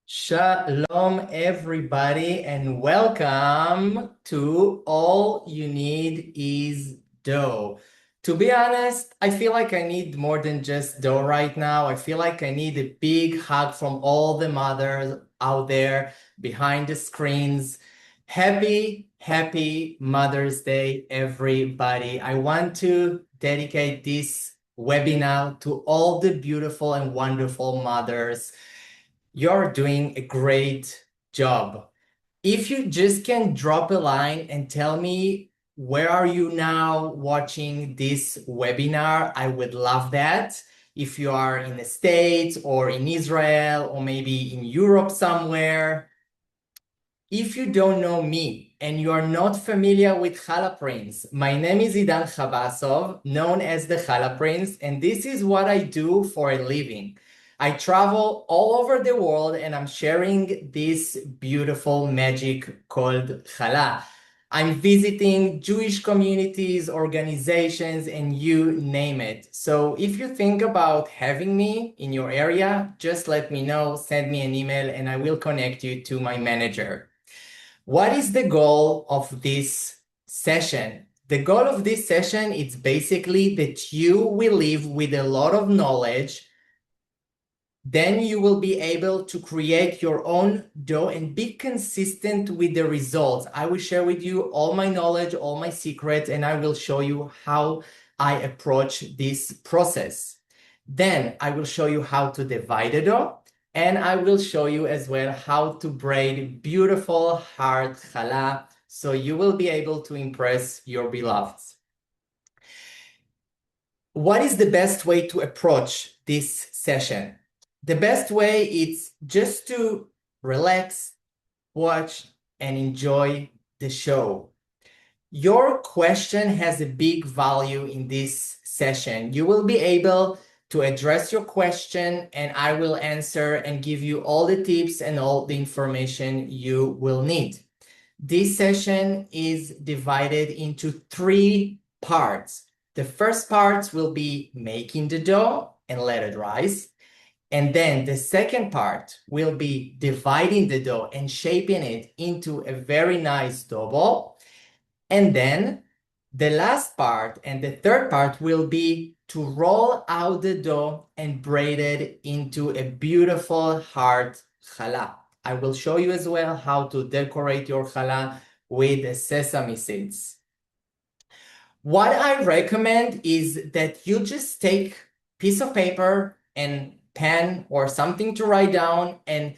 Shalom, everybody, and welcome to All You Need Is Dough. To be honest, I feel like I need more than just dough right now. I feel like I need a big hug from all the mothers out there behind the screens. Happy Mother's Day, everybody. I want to dedicate this webinar to all the beautiful and wonderful mothers. You're doing a great job. If you just can drop a line and tell me where are you now watching this webinar, I would love that. If you are in the States or in Israel or maybe in Europe somewhere. If you don't know me and you are not familiar with Challah Prince, my name is Idan Chabasov, known as the Challah Prince, and this is what I do for a living. I travel all over the world and I'm sharing this beautiful magic called Challah. I'm visiting Jewish communities, organizations, and you name it. So if you think about having me in your area, just let me know, send me an email, and I will connect you to my manager. What is the goal of this session? The goal of this session is basically that you will live with a lot of knowledge. Then you will be able to create your own dough and be consistent with the results. I will share with you all my knowledge, all my secrets, and I will show you how I approach this process. Then I will show you how to divide the dough. And I will show you as well how to braid beautiful hard challah so you will be able to impress your beloveds. What is the best way to approach this session? The best way is just to relax, watch, and enjoy the show. Your question has a big value in this session. You will be able to address your question and I will answer and give you all the tips and all the information you will need. This session is divided into 3 parts. The first part will be making the dough and let it rise. And then the second part will be dividing the dough and shaping it into a very nice dough ball. And then the last part and the third part will be to roll out the dough and braid it into a beautiful hard challah. I will show you as well how to decorate your challah with sesame seeds. What I recommend is that you just take a piece of paper and pen or something to write down, and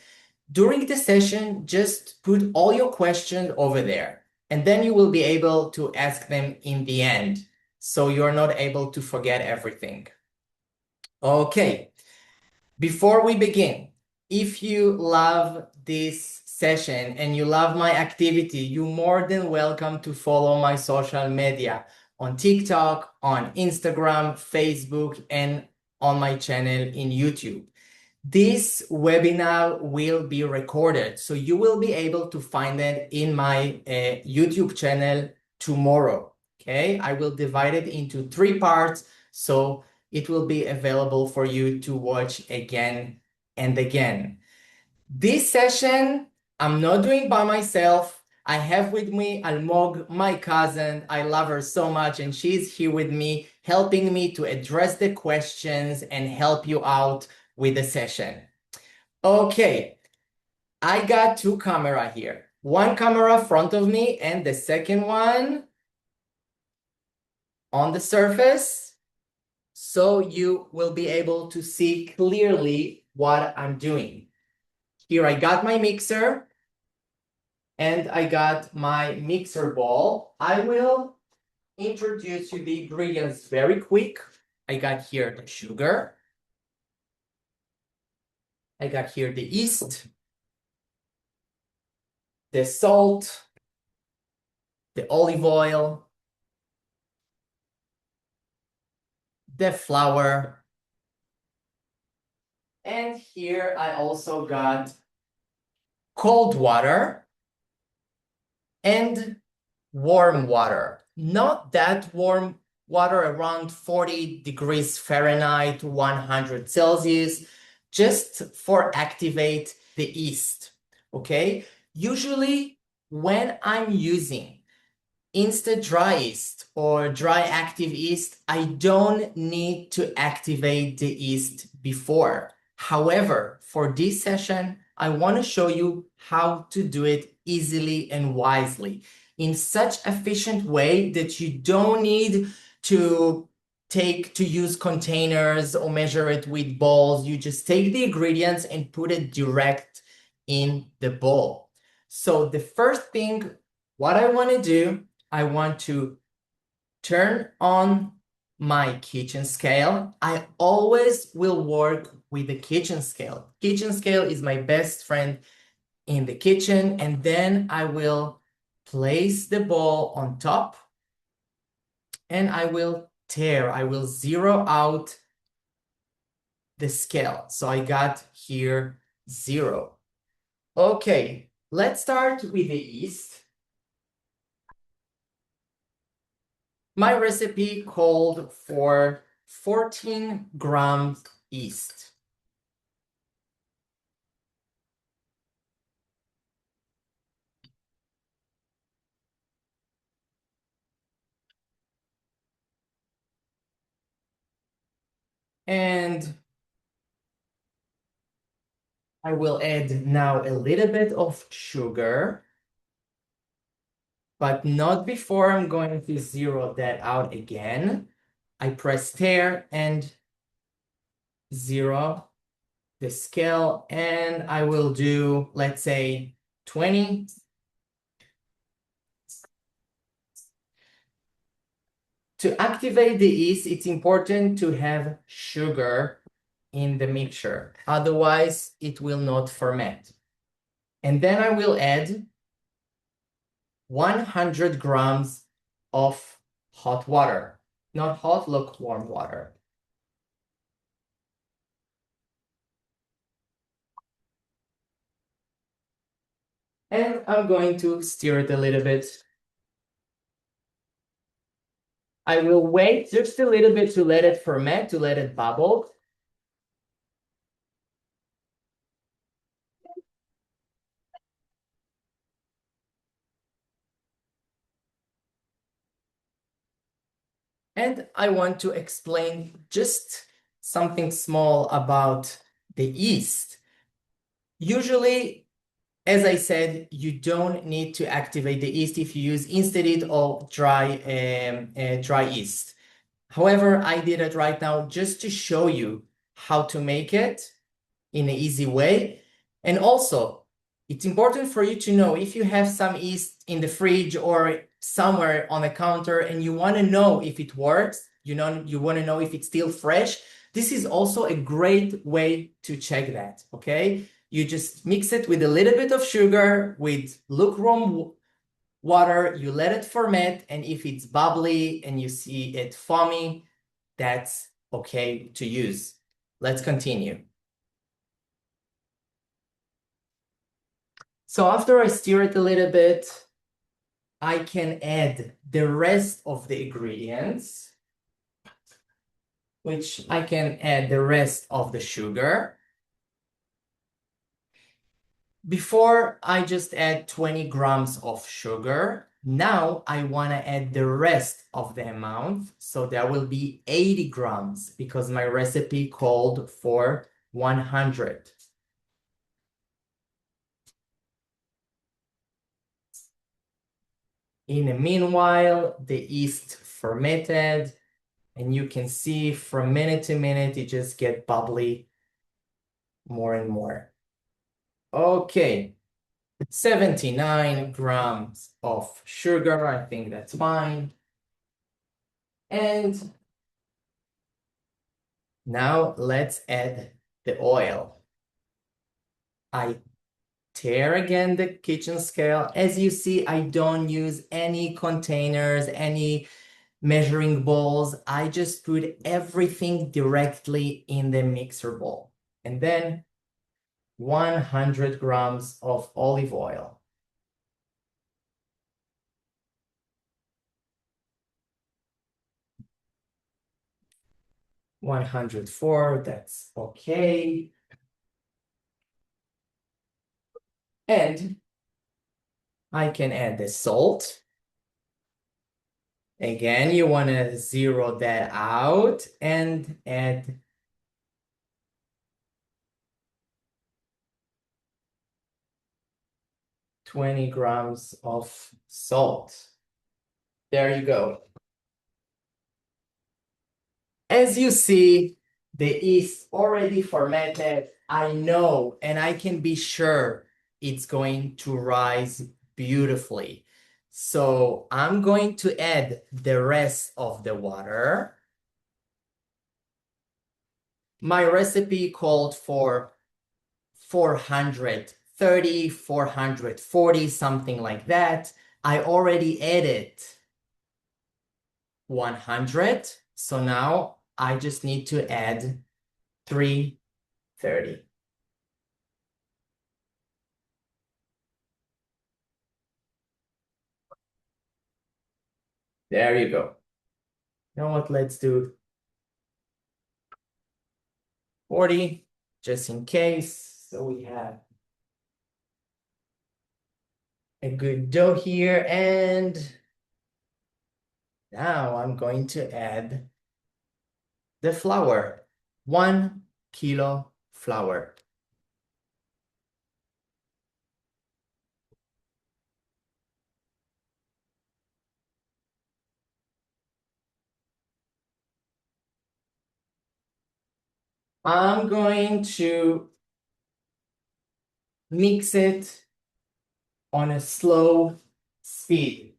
during the session, just put all your questions over there. And then you will be able to ask them in the end. So you're not able to forget everything. Okay, before we begin, if you love this session and you love my activity, you're more than welcome to follow my social media on TikTok, on Instagram, Facebook, and on my channel in YouTube. This webinar will be recorded, so you will be able to find it in my YouTube channel tomorrow. Okay, I will divide it into 3 parts, so it will be available for you to watch again and again. This session, I'm not doing by myself. I have with me Almog, my cousin. I love her so much, and she's here with me, helping me to address the questions and help you out with the session. Okay, I got 2 cameras here. One camera front of me and the second one on the surface. So you will be able to see clearly what I'm doing. Here I got my mixer and I got my mixer ball. I will introduce you the ingredients very quick. I got here the sugar. I got here the yeast, the salt, the olive oil, the flour, and here I also got cold water and warm water. Not that warm water, around 40 degrees Fahrenheit, 100 Celsius, just for activate the yeast, okay? Usually when I'm using instant dry yeast or dry active yeast, I don't need to activate the yeast before. However, for this session, I want to show you how to do it easily and wisely in such efficient way that you don't need to use containers or measure it with bowls. You just take the ingredients and put it direct in the bowl. So the first thing, what I want to do, I want to turn on my kitchen scale. I always will work with the kitchen scale. Kitchen scale is my best friend in the kitchen. And then I will place the bowl on top and I will zero out the scale. So I got here 0. Okay, let's start with the yeast. My recipe called for 14 grams yeast. And I will add now a little bit of sugar, but not before I'm going to zero that out again. I press stir and zero the scale, and I will do, let's say, 20. To activate the yeast, it's important to have sugar in the mixture. Otherwise, it will not ferment. And then I will add 100 grams of hot water. Not hot, lukewarm water. And I'm going to stir it a little bit. I will wait just a little bit to let it ferment, to let it bubble. And I want to explain just something small about the yeast. Usually, as I said, you don't need to activate the yeast if you use instead of dry yeast. However, I did it right now just to show you how to make it in an easy way. And also, it's important for you to know if you have some yeast in the fridge or somewhere on the counter and you want to know if it works, you want to know if it's still fresh, this is also a great way to check that, okay? You just mix it with a little bit of sugar, with lukewarm water, you let it ferment, and if it's bubbly and you see it foamy, that's okay to use. Let's continue. So after I stir it a little bit, I can add the rest of the ingredients, which I can add the rest of the sugar. Before, I just add 20 grams of sugar. Now I want to add the rest of the amount. So there will be 80 grams because my recipe called for 100. In the meanwhile, the yeast fermented, and you can see from minute to minute, it just gets bubbly more and more. Okay, 79 grams of sugar, I think that's fine. And now let's add the oil. I tear again the kitchen scale. As you see, I don't use any containers, any measuring bowls. I just put everything directly in the mixer bowl. And then 100 grams of olive oil. 104, that's okay. And I can add the salt. Again, you want to zero that out and add 20 grams of salt. There you go. As you see, the yeast already fermented. I know, and I can be sure it's going to rise beautifully. So I'm going to add the rest of the water. My recipe called for 430, 440, something like that. I already added 100. So now I just need to add 330. There you go. You know what? Let's do 40 just in case. So we have a good dough here. And now I'm going to add the flour. 1 kilo flour. I'm going to mix it on a slow speed.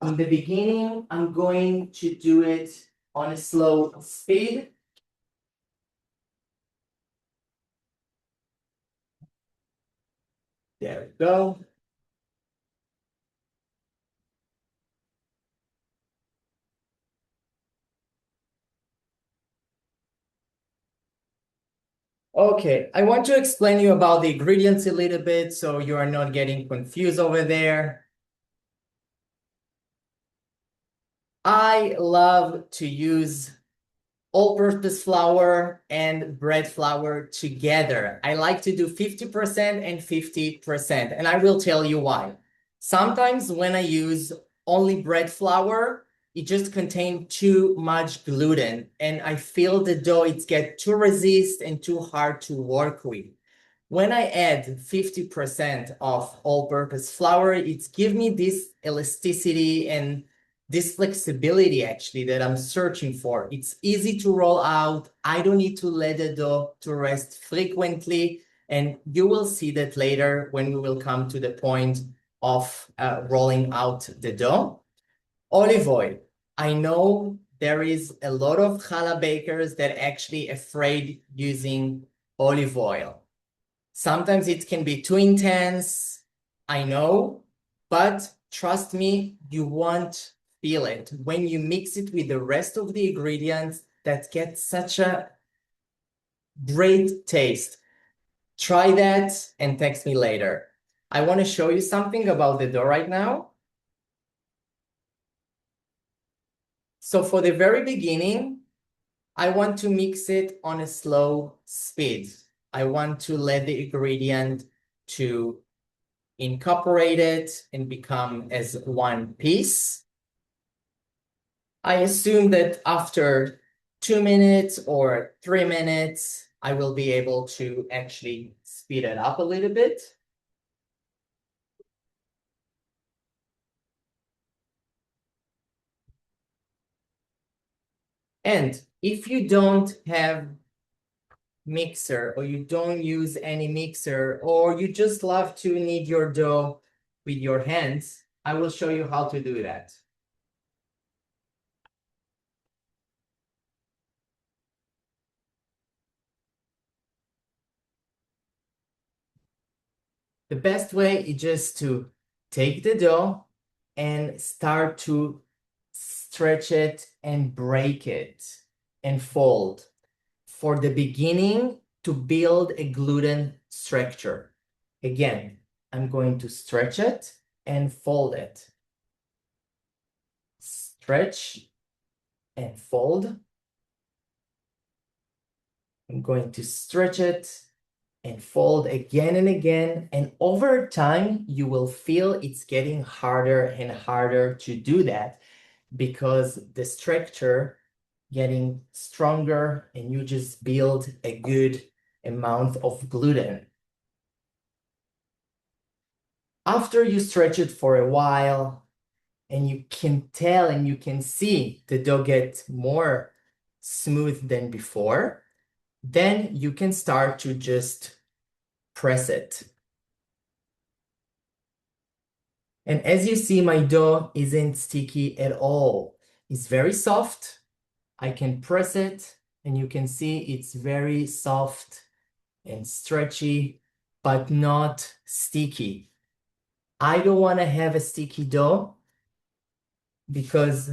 In the beginning, I'm going to do it on a slow speed. There we go. Okay, I want to explain you about the ingredients a little bit so you are not getting confused over there. I love to use all-purpose flour and bread flour together. I like to do 50% and 50%, and I will tell you why. Sometimes when I use only bread flour, it just contains too much gluten, and I feel the dough it gets too resist and too hard to work with. When I add 50% of all-purpose flour, it gives me this elasticity and this flexibility actually that I'm searching for. It's easy to roll out. I don't need to let the dough to rest frequently. And you will see that later when we will come to the point of rolling out the dough. Olive oil. I know there is a lot of challah bakers that actually afraid using olive oil. Sometimes it can be too intense, I know, but trust me, you won't feel it. When you mix it with the rest of the ingredients, that gets such a great taste. Try that and text me later. I want to show you something about the dough right now. So for the very beginning, I want to mix it on a slow speed. I want to let the ingredient to incorporate it and become as one piece. I assume that after 2 minutes or 3 minutes, I will be able to actually speed it up a little bit. And if you don't have mixer or you don't use any mixer or you just love to knead your dough with your hands, I will show you how to do that. The best way is just to take the dough and start to stretch it and break it and fold. For the beginning, to build a gluten structure. Again, I'm going to stretch it and fold it. Stretch and fold. I'm going to stretch it and fold again and again. And over time, you will feel it's getting harder and harder to do that because the structure getting stronger and you just build a good amount of gluten. After you stretch it for a while and you can tell and you can see the dough get more smooth than before, then you can start to just press it. And as you see, my dough isn't sticky at all. It's very soft. I can press it and you can see it's very soft and stretchy, but not sticky. I don't want to have a sticky dough because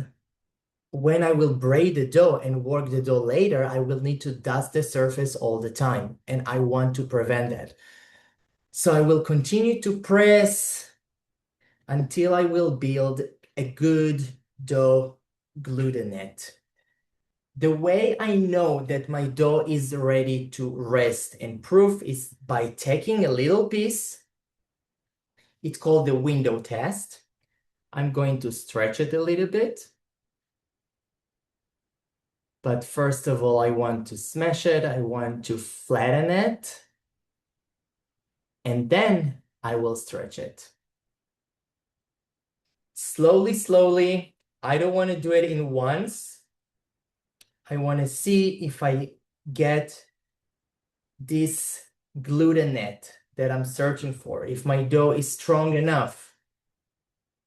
when I will braid the dough and work the dough later, I will need to dust the surface all the time, and I want to prevent that. So I will continue to press until I will build a good dough glutenate. The way I know that my dough is ready to rest and proof is by taking a little piece. It's called the window test. I'm going to stretch it a little bit. But first of all, I want to smash it. I want to flatten it. And then I will stretch it. Slowly, slowly. I don't want to do it in once. I want to see if I get this glutenate that I'm searching for, if my dough is strong enough.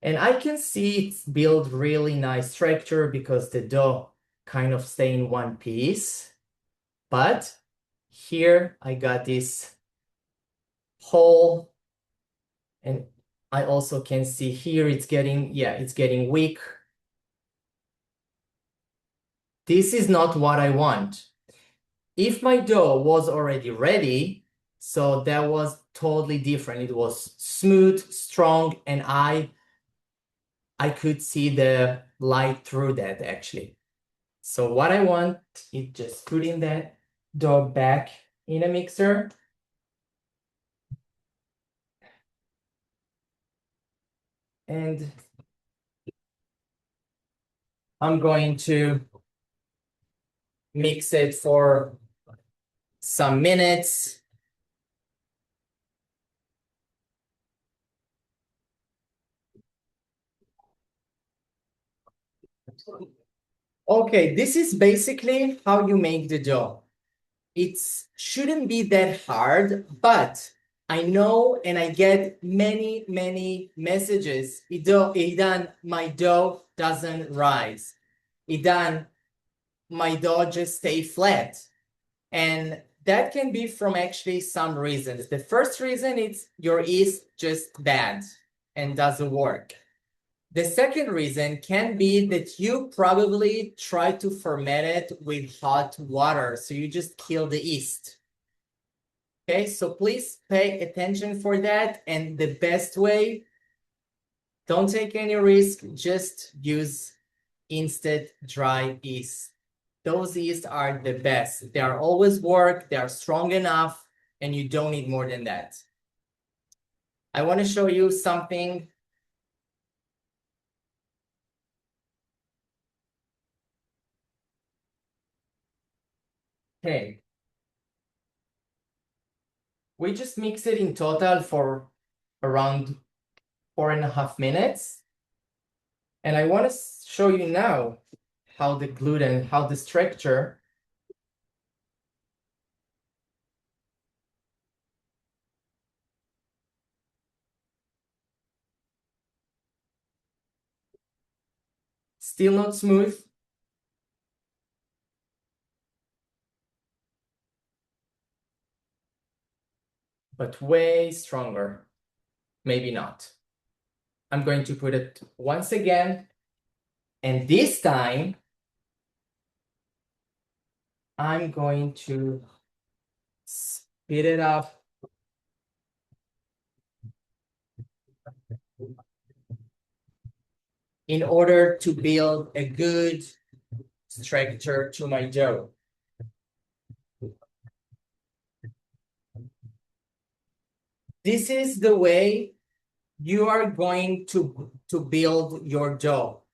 And I can see it's built really nice structure because the dough kind of stay in one piece. But here I got this hole, and I also can see here it's getting weak. This is not what I want. If my dough was already ready, so that was totally different. It was smooth, strong, and I could see the light through that actually. So what I want is just putting that dough back in a mixer. And I'm going to mix it for some minutes. Okay, this is basically how you make the dough. It shouldn't be that hard, but I know and I get many, many messages. Idan, my dough doesn't rise. Idan, my dough just stay flat. And that can be from actually some reasons. The first reason is your yeast just bad and doesn't work. The second reason can be that you probably try to ferment it with hot water, so you just kill the yeast. Okay, so please pay attention for that. And the best way, don't take any risk, just use instant dry yeast. Those yeast are the best. They are always work, they are strong enough, and you don't need more than that. I want to show you something. Okay. We just mix it in total for around 4.5 minutes. And I want to show you now how the gluten, how the structure still not smooth, but way stronger. Maybe not. I'm going to put it once again. And this time, I'm going to speed it up. In order to build a good structure to my dough. This is the way you are going to build your dough,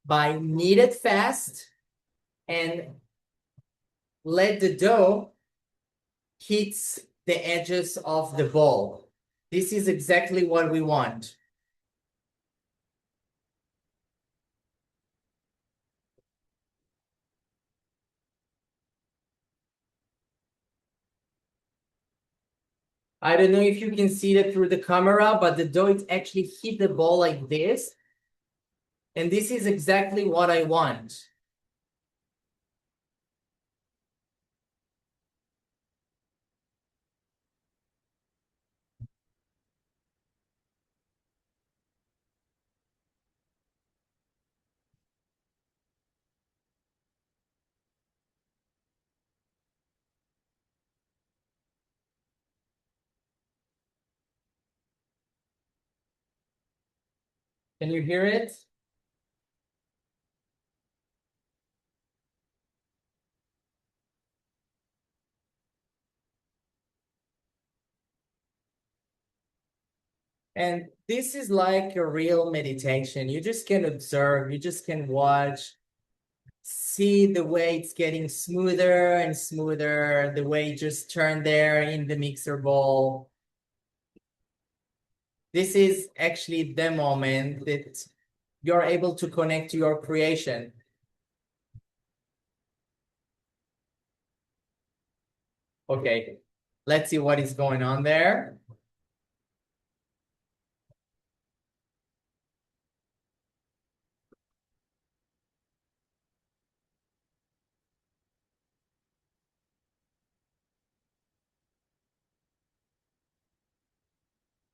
by knead it fast and let the dough hit the edges of the bowl. This is exactly what we want. I don't know if you can see that through the camera, but the dough it actually hit the bowl like this. And this is exactly what I want. Can you hear it? And this is like a real meditation. You just can observe, you just can watch, see the way it's getting smoother and smoother, the way it just turned there in the mixer bowl. This is actually the moment that you're able to connect to your creation. Okay, let's see what is going on there.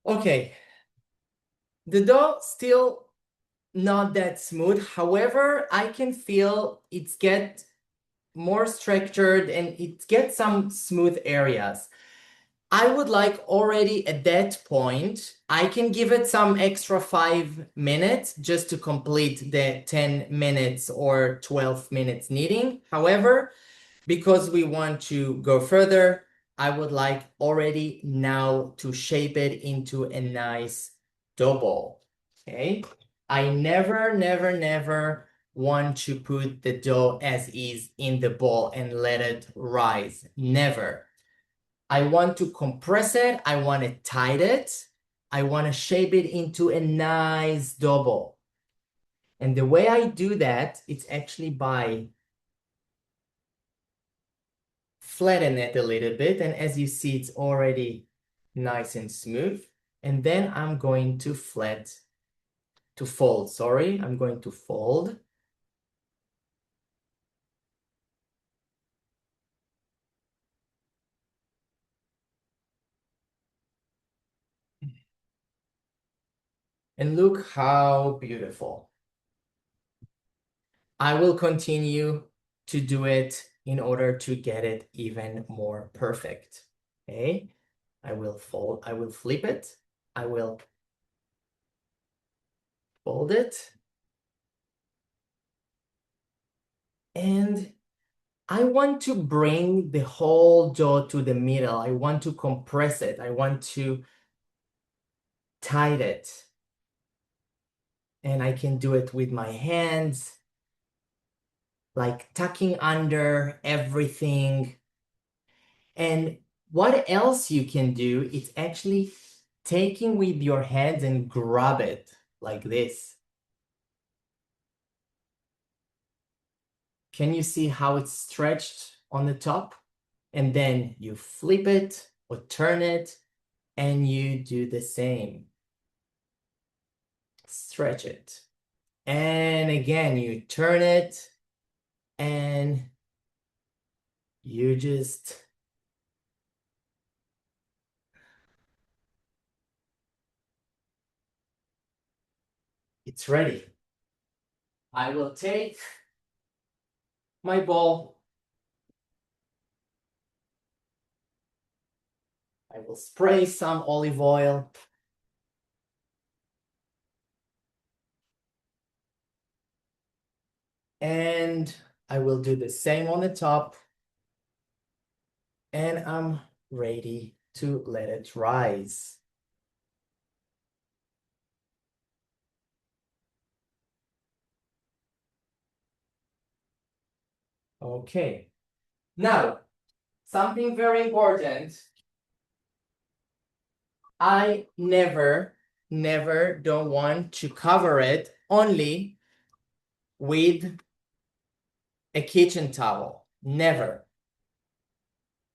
Okay, the dough still not that smooth. However, I can feel it's get more structured and it gets some smooth areas. I would like already at that point, I can give it some extra 5 minutes just to complete the 10 minutes or 12 minutes kneading. However, because we want to go further, I would like already now to shape it into a nice dough ball. Okay. I never want to put the dough as is in the bowl and let it rise. Never. I want to compress it. I want to tight it. I want to shape it into a nice dough ball. And the way I do that, it's actually by flatten it a little bit. And as you see, it's already nice and smooth. And then I'm going to fold, sorry. I'm going to fold. And look how beautiful. I will continue to do it in order to get it even more perfect. Okay, I will fold, I will flip it, I will fold it, and I want to bring the whole dough to the middle. I want to compress it. I want to tight it. And I can do it with my hands, like tucking under everything. And what else you can do is actually taking with your hands and grab it like this. Can you see how it's stretched on the top? And then you flip it or turn it and you do the same. Stretch it. And again, you turn it and you just it's ready. I will take my bowl. I will spray some olive oil. And I will do the same on the top. And I'm ready to let it rise. Okay. Now, something very important. I never don't want to cover it only with a kitchen towel. Never.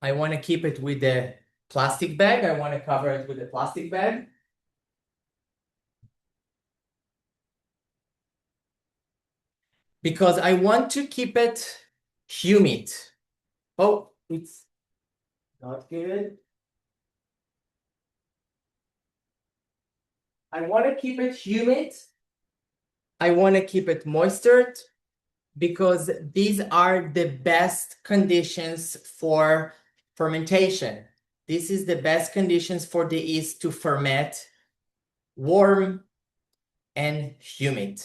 I want to keep it with the plastic bag. I want to cover it with a plastic bag. Because I want to keep it humid. Oh, it's not good. I want to keep it humid. I want to keep it moistured because these are the best conditions for fermentation. This is the best conditions for the yeast to ferment, warm and humid.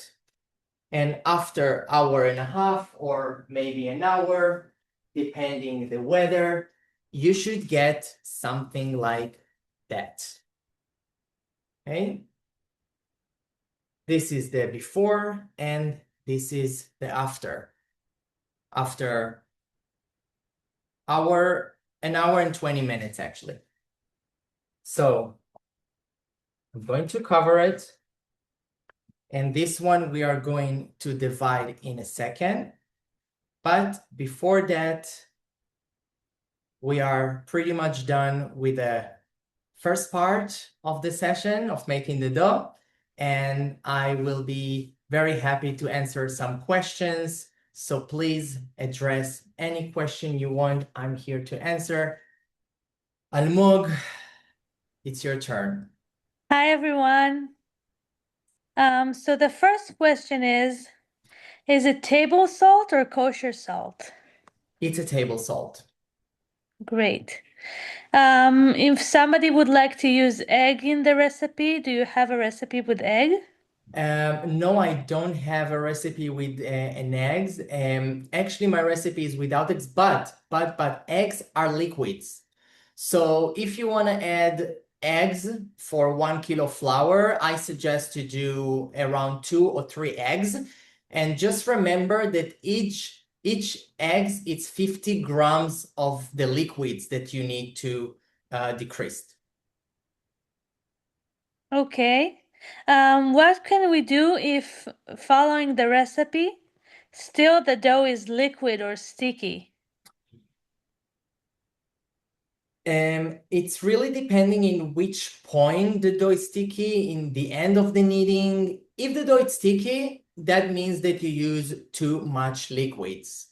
And after hour and a half or maybe an hour, depending the weather, you should get something like that. Okay? This is the before and this is the after. After an hour and 20 minutes actually. So I'm going to cover it. And this one we are going to divide in a second. But before that, we are pretty much done with the first part of the session of making the dough. And I will be very happy to answer some questions. So please address any question you want. I'm here to answer. Almog, it's your turn. Hi, everyone. So the first question is it table salt or kosher salt? It's a table salt. Great. If somebody would like to use egg in the recipe, do you have a recipe with egg? No, I don't have a recipe with an eggs. Actually, my recipe is without eggs, but eggs are liquids. So if you want to add eggs for 1 kilo flour, I suggest to do around 2 or 3 eggs. And just remember that each eggs, it's 50 grams of the liquids that you need to decrease. Okay. What can we do if following the recipe, still the dough is liquid or sticky? It's really depending in which point the dough is sticky, in the end of the kneading. If the dough is sticky, that means that you use too much liquids.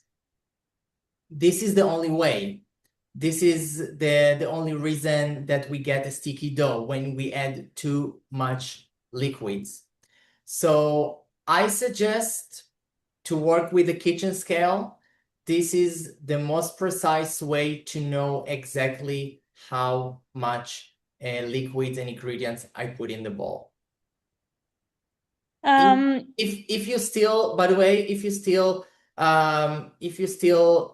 This is the only way. This is the only reason that we get a sticky dough when we add too much liquids. So I suggest to work with the kitchen scale. This is the most precise way to know exactly how much liquids and ingredients I put in the bowl. If you still, by the way, if you still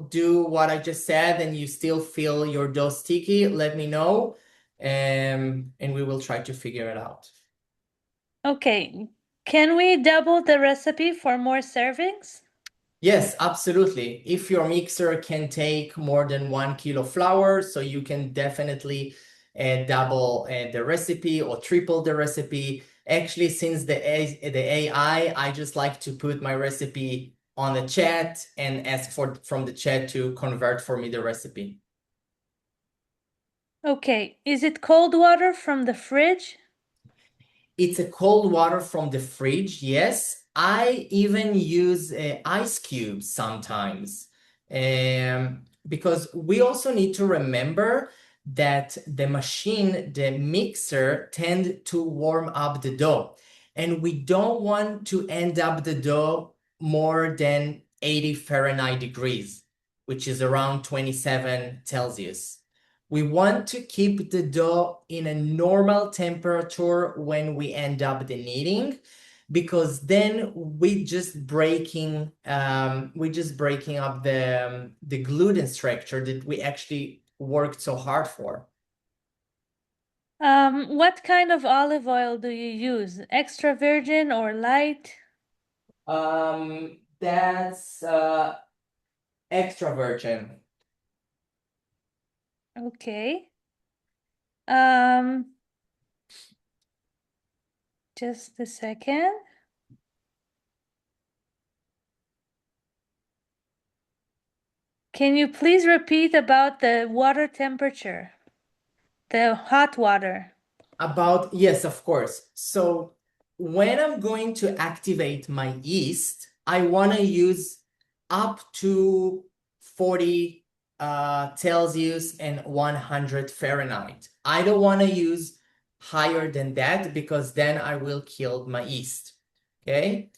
do what I just said and you still feel your dough sticky, let me know, and we will try to figure it out. Okay. Can we double the recipe for more servings? Yes, absolutely. If your mixer can take more than 1 kilo flour, so you can definitely double the recipe or triple the recipe. Actually, since the AI, I just like to put my recipe on the chat and ask from the chat to convert for me the recipe. Okay. Is it cold water from the fridge? It's a cold water from the fridge, yes. I even use ice cubes sometimes. Because we also need to remember that the machine, the mixer, tend to warm up the dough. And we don't want to end up the dough more than 80 Fahrenheit degrees, which is around 27 Celsius. We want to keep the dough in a normal temperature when we end up the kneading, because then we just breaking up the gluten structure that we actually worked so hard for. What kind of olive oil do you use? Extra virgin or light? That's extra virgin. Okay. Um, just a second. Can you please repeat about the water temperature? The hot water. Yes, of course. So when I'm going to activate my yeast, I want to use up to 40 Celsius and 100 Fahrenheit. I don't want to use higher than that because then I will kill my yeast. Okay.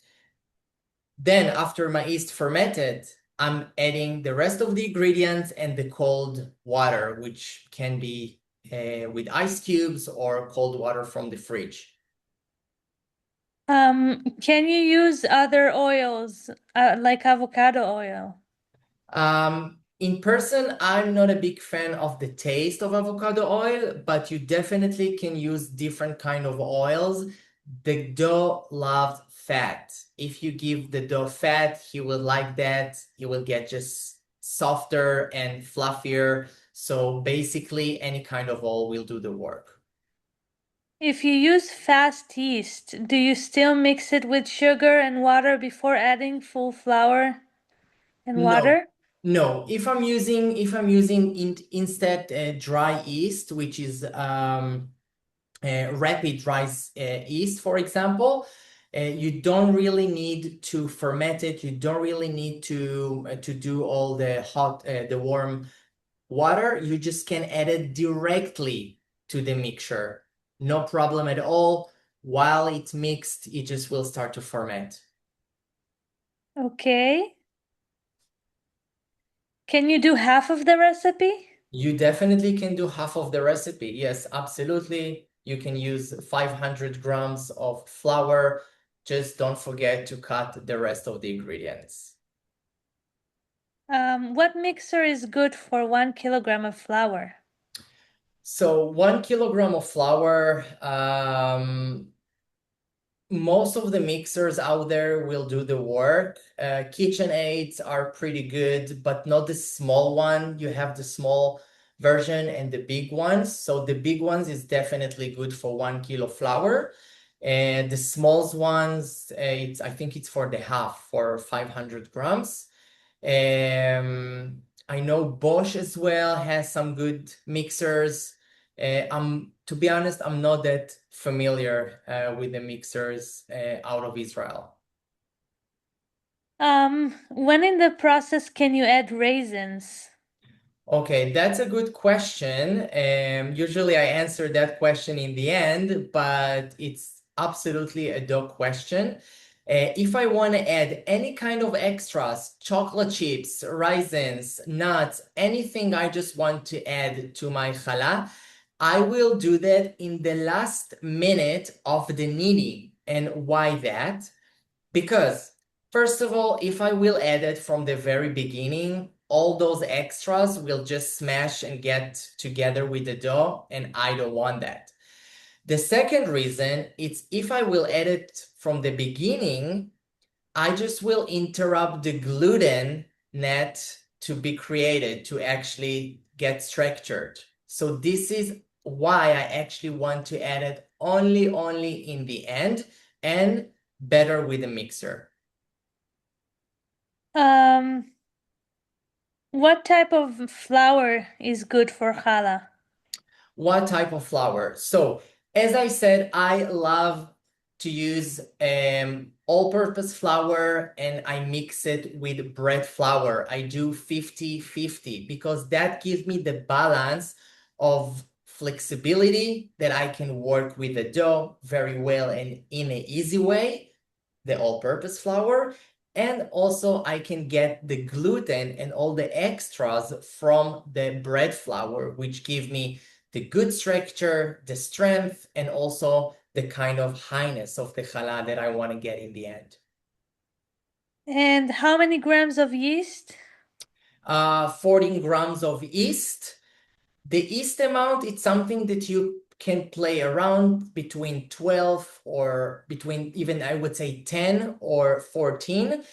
Then after my yeast fermented, I'm adding the rest of the ingredients and the cold water, which can be with ice cubes or cold water from the fridge. Can you use other oils, like avocado oil? In person, I'm not a big fan of the taste of avocado oil, but you definitely can use different kind of oils. The dough loves fat. If you give the dough fat, he will like that. He will get just softer and fluffier. So basically, any kind of oil will do the work. If you use fast yeast, do you still mix it with sugar and water before adding full flour and No, water? no. If I'm using instead dry yeast, which is rapid rise yeast, for example, you don't really need to ferment it. You don't really need to do all the warm water. You just can add it directly to the mixture. No problem at all. While it's mixed, it just will start to ferment. Okay. Can you do half of the recipe? You definitely can do half of the recipe. Yes, absolutely. You can use 500 grams of flour. Just don't forget to cut the rest of the ingredients. What mixer is good for 1 kilogram of flour? So 1 kilogram of flour, most of the mixers out there will do the work. KitchenAids are pretty good, but not the small one. You have the small version and the big ones. So the big ones is definitely good for 1 kilo flour. And the small ones, I think it's for the half, for 500 grams. I know Bosch as well has some good mixers. To be honest, I'm not that familiar with the mixers out of Israel. When in the process can you add raisins? Okay, that's a good question. Usually I answer that question in the end, but it's absolutely a dog question. If I want to add any kind of extras, chocolate chips, raisins, nuts, anything I just want to add to my challah, I will do that in the last minute of the kneading. And why that? Because, first of all, if I will add it from the very beginning, all those extras will just smash and get together with the dough, and I don't want that. The second reason is if I will add it from the beginning, I just will interrupt the gluten net to be created to actually get structured. So this is why I actually want to add it only in the end and better with a mixer. Um, what type of flour is good for challah? What type of flour? So, as I said, I love to use all-purpose flour and I mix it with bread flour. I do 50-50 because that gives me the balance of flexibility that I can work with the dough very well and in an easy way, the all-purpose flour. And also I can get the gluten and all the extras from the bread flour, which give me the good structure, the strength, and also the kind of highness of the challah that I want to get in the end. And how many grams of yeast? 14 grams of yeast. The yeast amount, it's something that you can play around between 12 or between even, I would say, 10 or 14.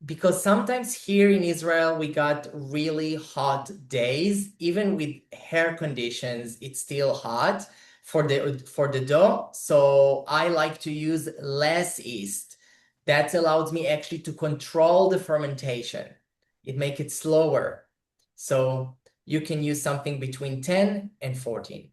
because sometimes here in Israel we got really hot days, even with hair conditions, it's still hot for the dough. So I like to use less yeast. That allows me actually to control the fermentation. It makes it slower. So you can use something between 10 and 14.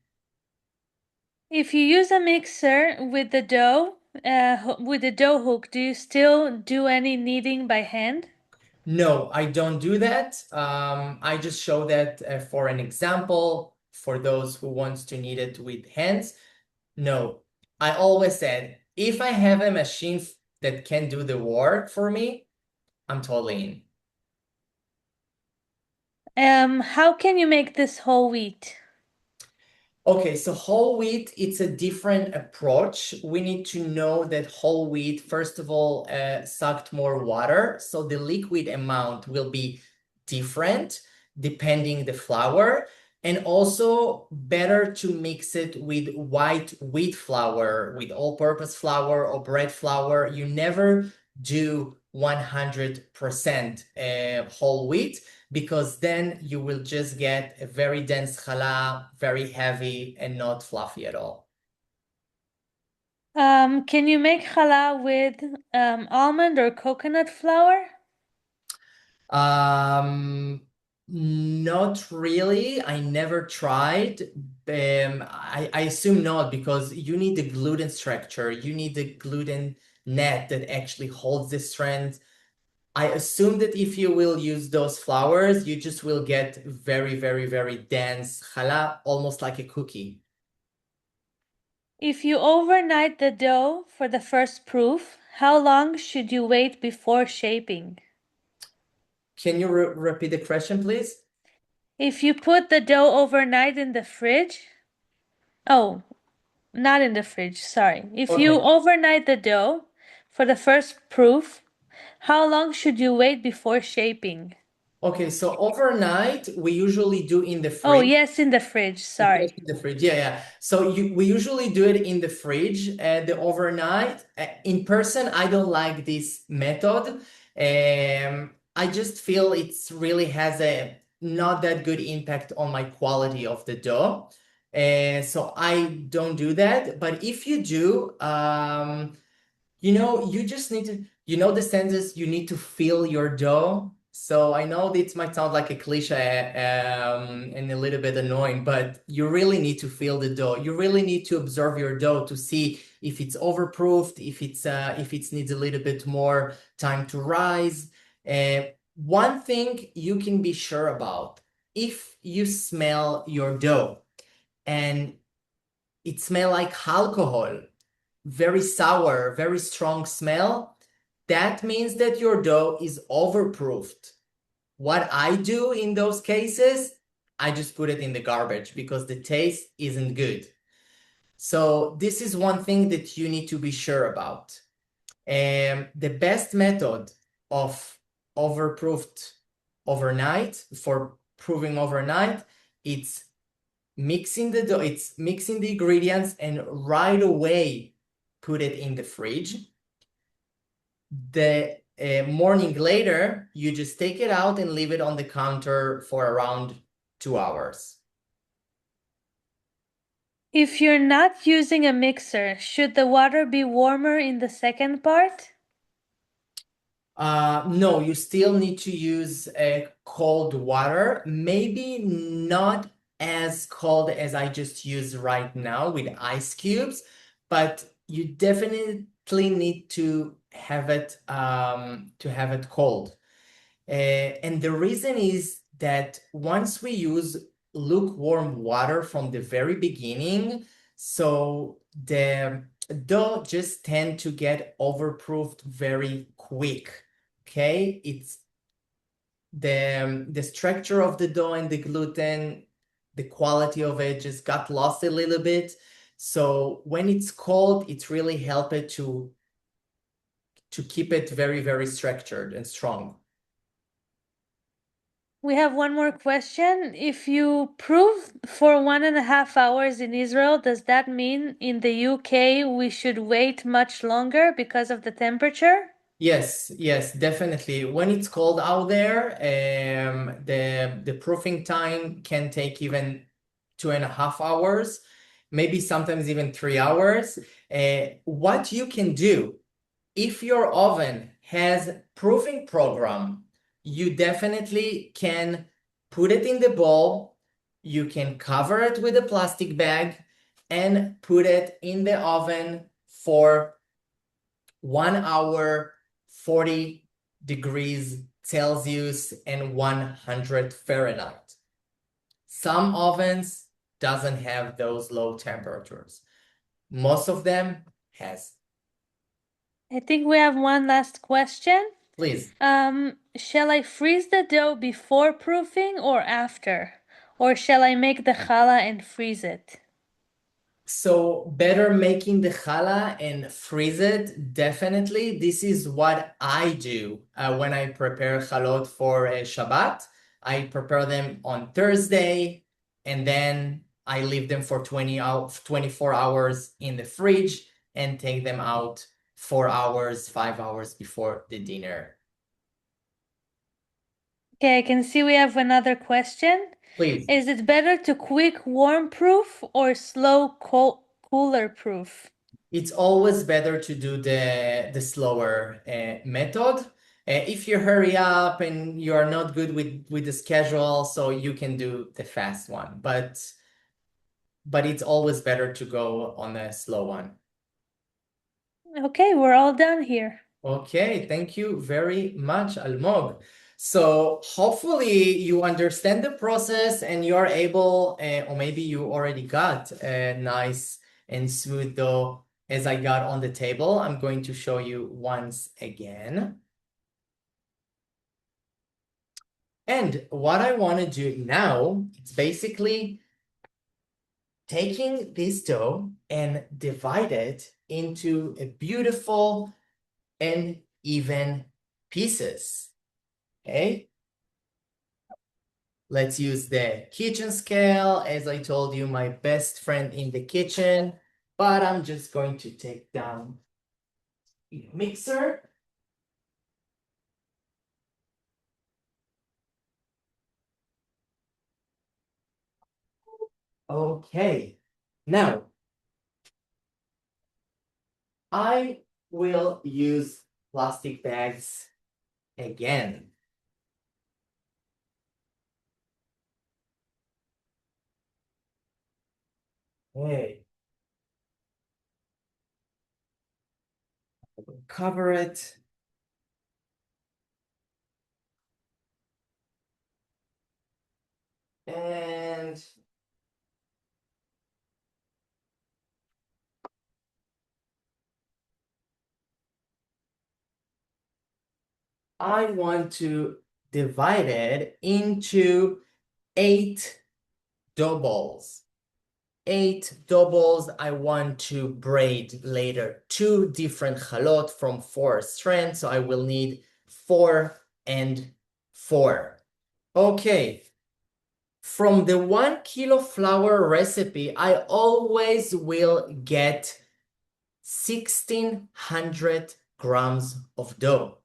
If you use a mixer with with the dough hook, do you still do any kneading by hand? No, I don't do that. I just show that for an example for those who wants to knead it with hands. No, I always said if I have a machine that can do the work for me, I'm totally in. How can you make this whole wheat? Okay, so whole wheat, it's a different approach. We need to know that whole wheat, first of all, sucked more water, so the liquid amount will be different depending the flour, and also better to mix it with white wheat flour, with all-purpose flour or bread flour. You never do 100% whole wheat because then you will just get a very dense challah, very heavy and not fluffy at all. Can you make challah with almond or coconut flour? Um, Not really. I never tried. I assume not because you need the gluten structure. You need the gluten net that actually holds the strand. I assume that if you will use those flours, you just will get very, very, very dense challah, almost like a cookie. If you overnight the dough for the first proof, how long should you wait before shaping? Can you repeat the question, please? If you put the dough overnight in the fridge, oh, not in the fridge, sorry. If you Okay. overnight the dough for the first proof, how long should you wait before shaping? Okay, so overnight we usually do in the Oh, fridge. yes, in the fridge, Yes, sorry. in the fridge. Yeah, yeah. So we usually do it in the fridge, the overnight. In person, I don't like this method. I just feel it's really has a not that good impact on my quality of the dough. So I don't do that. But if you do, you just need to, the sentence, you need to feel your dough. So I know this might sound like a cliche and a little bit annoying, but you really need to feel the dough. You really need to observe your dough to see if it's overproofed, if it needs a little bit more time to rise. One thing you can be sure about, if you smell your dough and it smells like alcohol, very sour, very strong smell, that means that your dough is overproofed. What I do in those cases, I just put it in the garbage because the taste isn't good. So this is one thing that you need to be sure about. The best method of overproofed overnight for proving overnight, it's mixing the dough, it's mixing the ingredients and right away put it in the fridge. The morning later, you just take it out and leave it on the counter for around 2 hours. If you're not using a mixer, should the water be warmer in the second part? No, you still need to use cold water. Maybe not as cold as I just use right now with ice cubes, but you definitely need to have it cold. And the reason is that once we use lukewarm water from the very beginning, so the dough just tend to get overproofed very quick. Okay, it's the structure of the dough and the gluten, the quality of it just got lost a little bit. So when it's cold, it's really helped it to keep it very, very structured and strong. We have one more question. If you prove for 1.5 hours in Israel, does that mean in the UK we should wait much longer because of the temperature? Yes, yes, definitely. When it's cold out there, the proofing time can take even 2.5 hours, maybe sometimes even 3 hours. What you can do, if your oven has proofing program, you definitely can put it in the bowl. You can cover it with a plastic bag and put it in the oven for 1 hour, 40 degrees Celsius and 100 Fahrenheit. Some ovens doesn't have those low temperatures. Most of them has. I think we have one last question. Please. Shall I freeze the dough before proofing or after? Or shall I make the challah and freeze it? So better making the challah and freeze it, definitely. This is what I do when I prepare chalot for Shabbat. I prepare them on Thursday and then I leave them for 24 hours in the fridge and take them out 4 hours, 5 hours before the dinner. Okay, I can see we have another question. Please. Is it better to quick warm proof or slow cooler proof? It's always better to do the slower method. If you hurry up and you are not good with the schedule, so you can do the fast one, but it's always better to go on a slow one. Okay, we're all done here. Okay, thank you very much, Almog. So hopefully you understand the process and you are able, or maybe you already got a nice and smooth dough as I got on the table. I'm going to show you once again. And what I want to do now, it's basically taking this dough and divide it into a beautiful and even pieces. Okay, let's use the kitchen scale. As I told you, my best friend in the kitchen, but I'm just going to take down the mixer. Okay, now I will use plastic bags again. Okay. Cover it. And I want to divide it into 8 dough balls. 8 dough balls I want to braid later. 2 different chalot from 4 strands, so I will need 4 and 4. Okay. From the 1 kilo flour recipe, I always will get 1,600 grams of dough.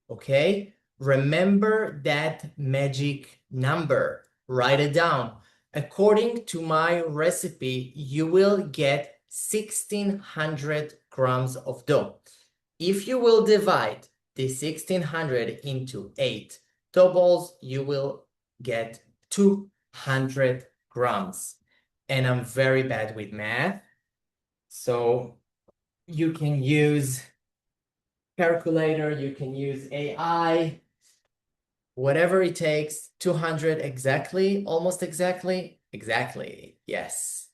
Okay? Remember that magic number. Write it down. According to my recipe, you will get 1,600 grams of dough. If you will divide the 1,600 into 8 dough balls, you will get 200 grams. And I'm very bad with math, so you can use calculator, you can use AI, whatever it takes. 200 exactly, almost exactly, exactly, yes.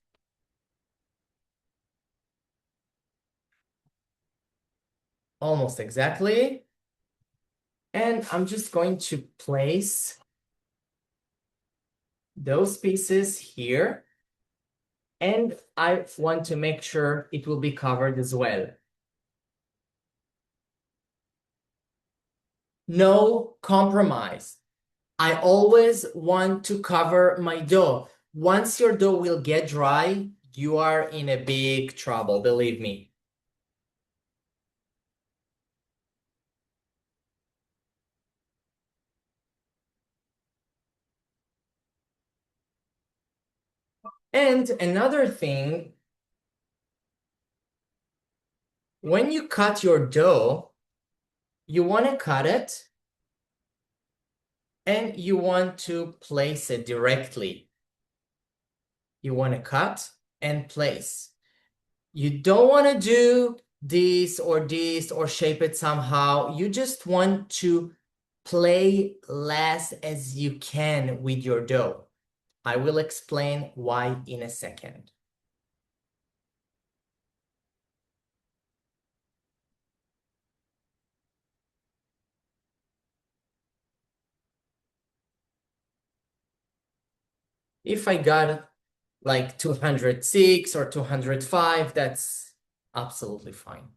Almost exactly. And I'm just going to place those pieces here. And I want to make sure it will be covered as well. No compromise. I always want to cover my dough. Once your dough will get dry, you are in a big trouble, believe me. And another thing, when you cut your dough, you want to cut it and you want to place it directly. You want to cut and place. You don't want to do this or shape it somehow. You just want to play less as you can with your dough. I will explain why in a second. If I got like 206 or 205, that's absolutely fine.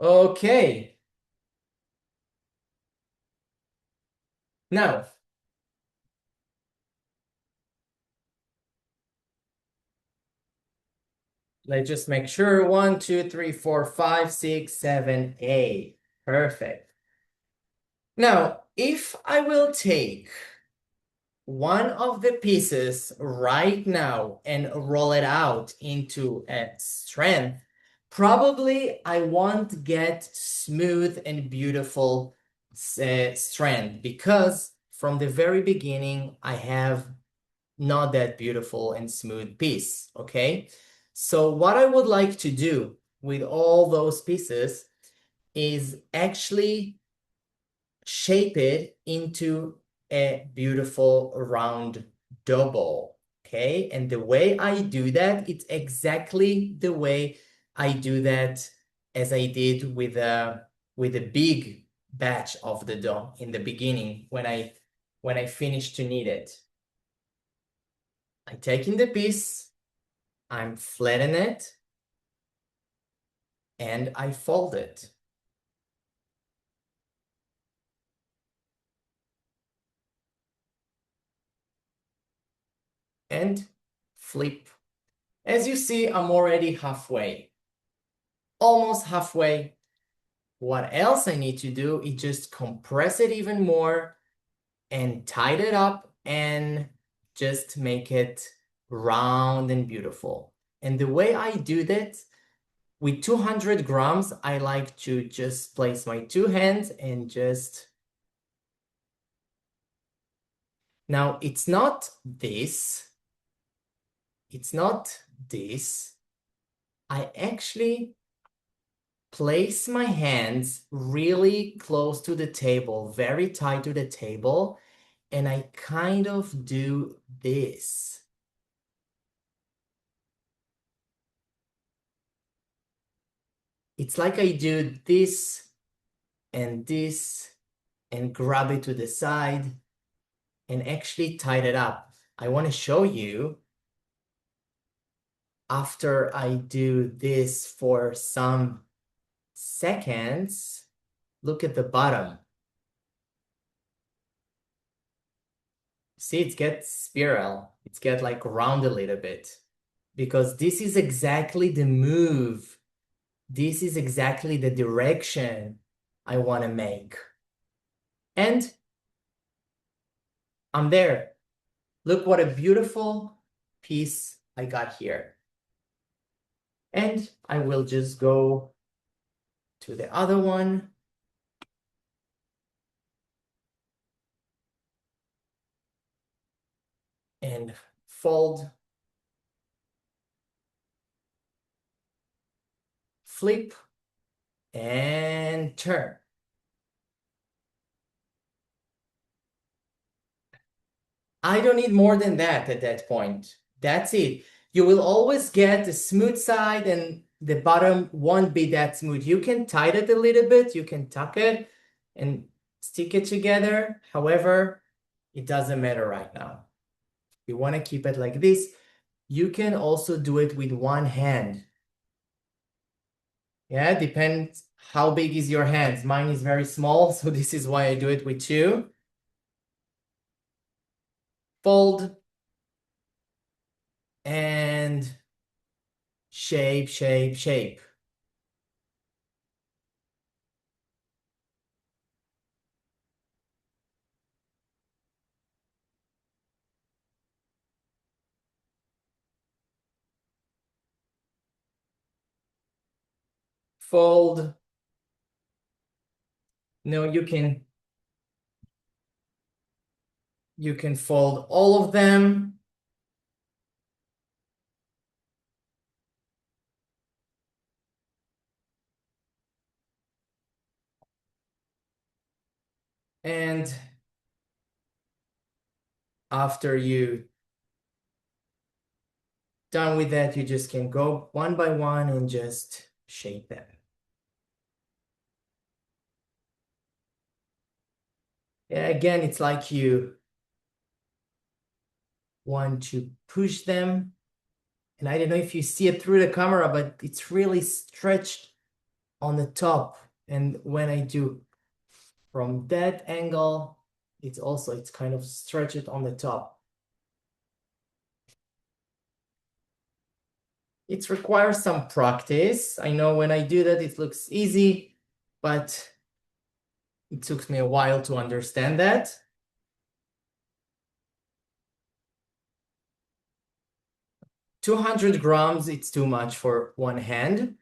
Okay. Now, let's just make sure. 1, 2, 3, 4, 5, 6, 7, 8. Perfect. Now, if I will take one of the pieces right now and roll it out into a strand, probably I won't get smooth and beautiful strand because from the very beginning, I have not that beautiful and smooth piece, okay? So what I would like to do with all those pieces is actually shape it into a beautiful round double, okay? And the way I do that, it's exactly the way I do that as I did with a big batch of the dough in the beginning when I finished to knead it. I take in the piece, I'm flatten it, and I fold it. And flip. As you see, I'm already halfway, almost halfway. What else I need to do is just compress it even more and tighten it up and just make it round and beautiful. And the way I do that, with 200 grams, I like to just place my two hands and just... Now, it's not this. It's not this. I actually place my hands really close to the table, very tight to the table, and I kind of do this. It's like I do this and grab it to the side and actually tied it up. I want to show you after I do this for some seconds. Look at the bottom. See, it gets spiral. It's get like round a little bit because this is exactly the move. This is exactly the direction I want to make. And I'm there. Look what a beautiful piece I got here. And I will just go to the other one. And fold, flip, and turn. I don't need more than that at that point. That's it. You will always get the smooth side and the bottom won't be that smooth. You can tighten it a little bit, you can tuck it and stick it together. However, it doesn't matter right now. You want to keep it like this. You can also do it with one hand. Yeah, depends how big is your hands. Mine is very small, so this is why I do it with two. Fold and shape, shape, shape. fold. No, you can fold all of them. And after you done with that, you just can go one by one and just shape them. Yeah, again, it's like you want to push them. And I don't know if you see it through the camera, but it's really stretched on the top. And when I do from that angle, it's kind of stretched on the top. It requires some practice. I know when I do that, it looks easy, but it took me a while to understand that. $200, it's too much for one hand.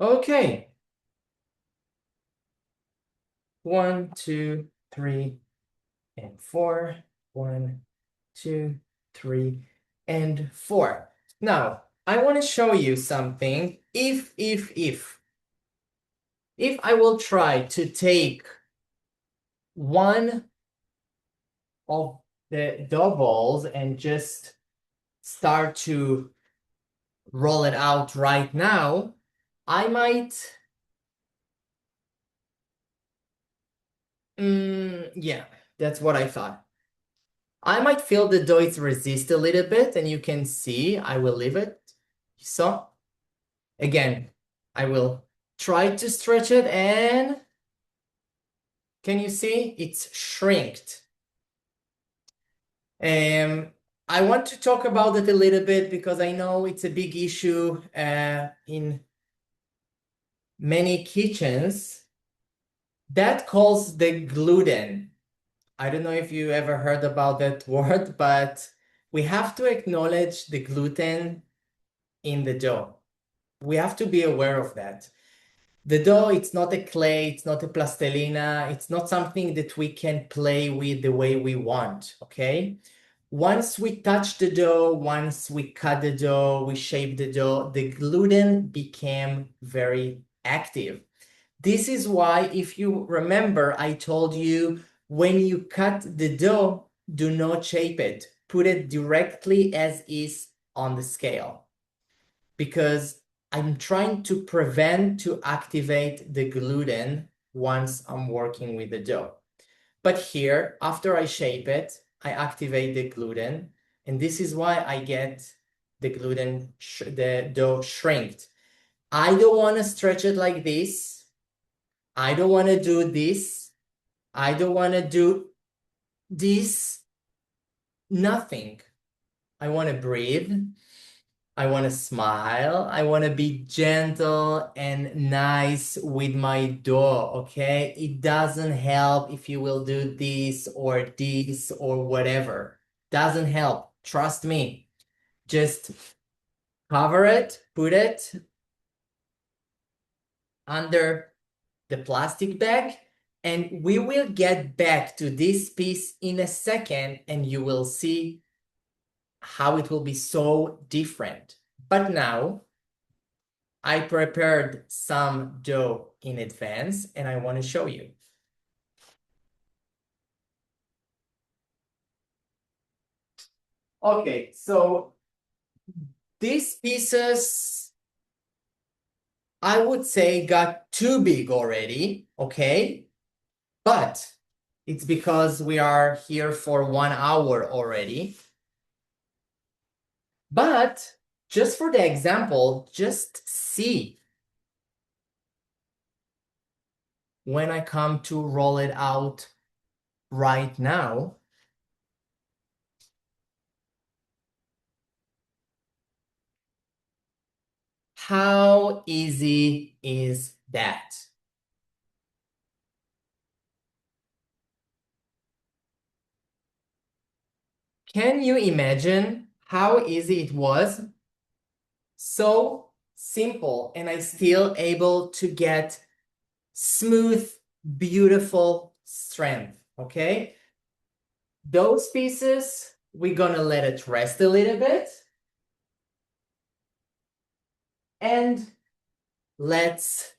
Okay. 1, 2, 3, and 4. 1, 2, 3, and 4. Now, I want to show you something. If I will try to take one of the doubles and just start to roll it out right now, I might, yeah, that's what I thought. I might feel the dough is resist a little bit, and you can see I will leave it. So again, I will try to stretch it, and can you see it's shrinked? I want to talk about it a little bit because I know it's a big issue in many kitchens. That calls the gluten. I don't know if you ever heard about that word, but we have to acknowledge the gluten in the dough. We have to be aware of that. The dough, it's not a clay, it's not a plastilina, it's not something that we can play with the way we want, okay? Once we touch the dough, once we cut the dough, we shape the dough, the gluten became very active. This is why, if you remember, I told you when you cut the dough, do not shape it. Put it directly as is on the scale. Because I'm trying to prevent to activate the gluten once I'm working with the dough. But here, after I shape it, I activate the gluten. And this is why I get the the dough shrinked. I don't want to stretch it like this. I don't want to do this. I don't want to do this. Nothing. I want to breathe. I want to smile. I want to be gentle and nice with my dough, okay? It doesn't help if you will do this or whatever. Doesn't help. Trust me. Just cover it, put it under the plastic bag, and we will get back to this piece in a second, and you will see how it will be so different. But now, I prepared some dough in advance, and I want to show you. Okay, so these pieces, I would say, got too big already, okay? But it's because we are here for 1 hour already. But just for the example, just see when I come to roll it out right now, How easy is that? Can you imagine how easy it was? So simple, and I still able to get smooth, beautiful strength, okay? Those pieces, we're gonna let it rest a little bit. And let's